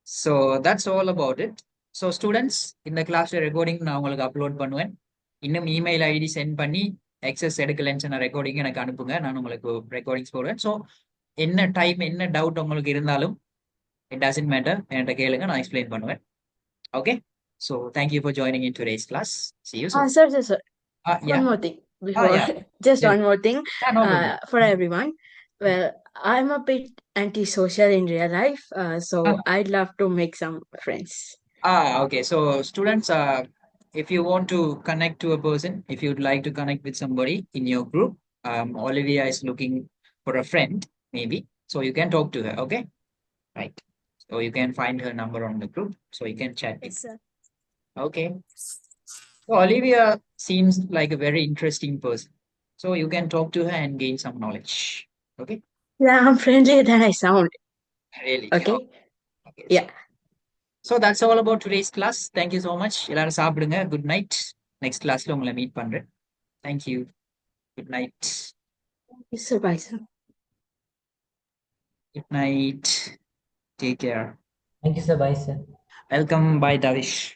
So that's all about it. So students, இந்த கிளாஸ்ல recording நான் உங்களுக்கு upload பண்ணுவேன். இன்னும் email ID send பண்ணி excess எடுக்கலன்னு சொன்ன recording எனக்கு அனுப்புங்க, நான் உங்களுக்கு ரெக்கார்டிங்ஸ் போடுவேன். ஸோ என்ன டைம் என்ன டவுட் உங்களுக்கு இருந்தாலும் இட் டசன்ட் மேட்டர், என்கிட்ட கேளுங்க, நான் எக்ஸ்பிளைன் பண்ணுவேன். Okay, so thank you for joining in today's class. See you soon. Sir. Yeah. One more thing before yeah. just Yeah. one more thing Yeah, no problem. for everyone. Well, I'm a bit antisocial in real life, so I'd love to make some friends. Okay. So students, if you want to connect to a person, if you'd like to connect with somebody in your group, Olivia is looking for a friend, maybe. So you can talk to her, okay? Right. So you can find her number on the group, so you can chat with her. sir. Okay. So Olivia seems like a very interesting person. So you can talk to her and gain some knowledge. Okay? Yeah, I'm friendlier than I sound. Really? Okay. Okay. Yeah. So that's all about today's class. Thank you so much. எல்லாரும் சாப்பிடுங்க. Good night. Next classல உங்களை meet பண்றேன். Thank you. Good night. Yes, sir. Bye, sir. Good night. Take care. Thank you, sir. Bye, sir. Welcome. Bye, Davish.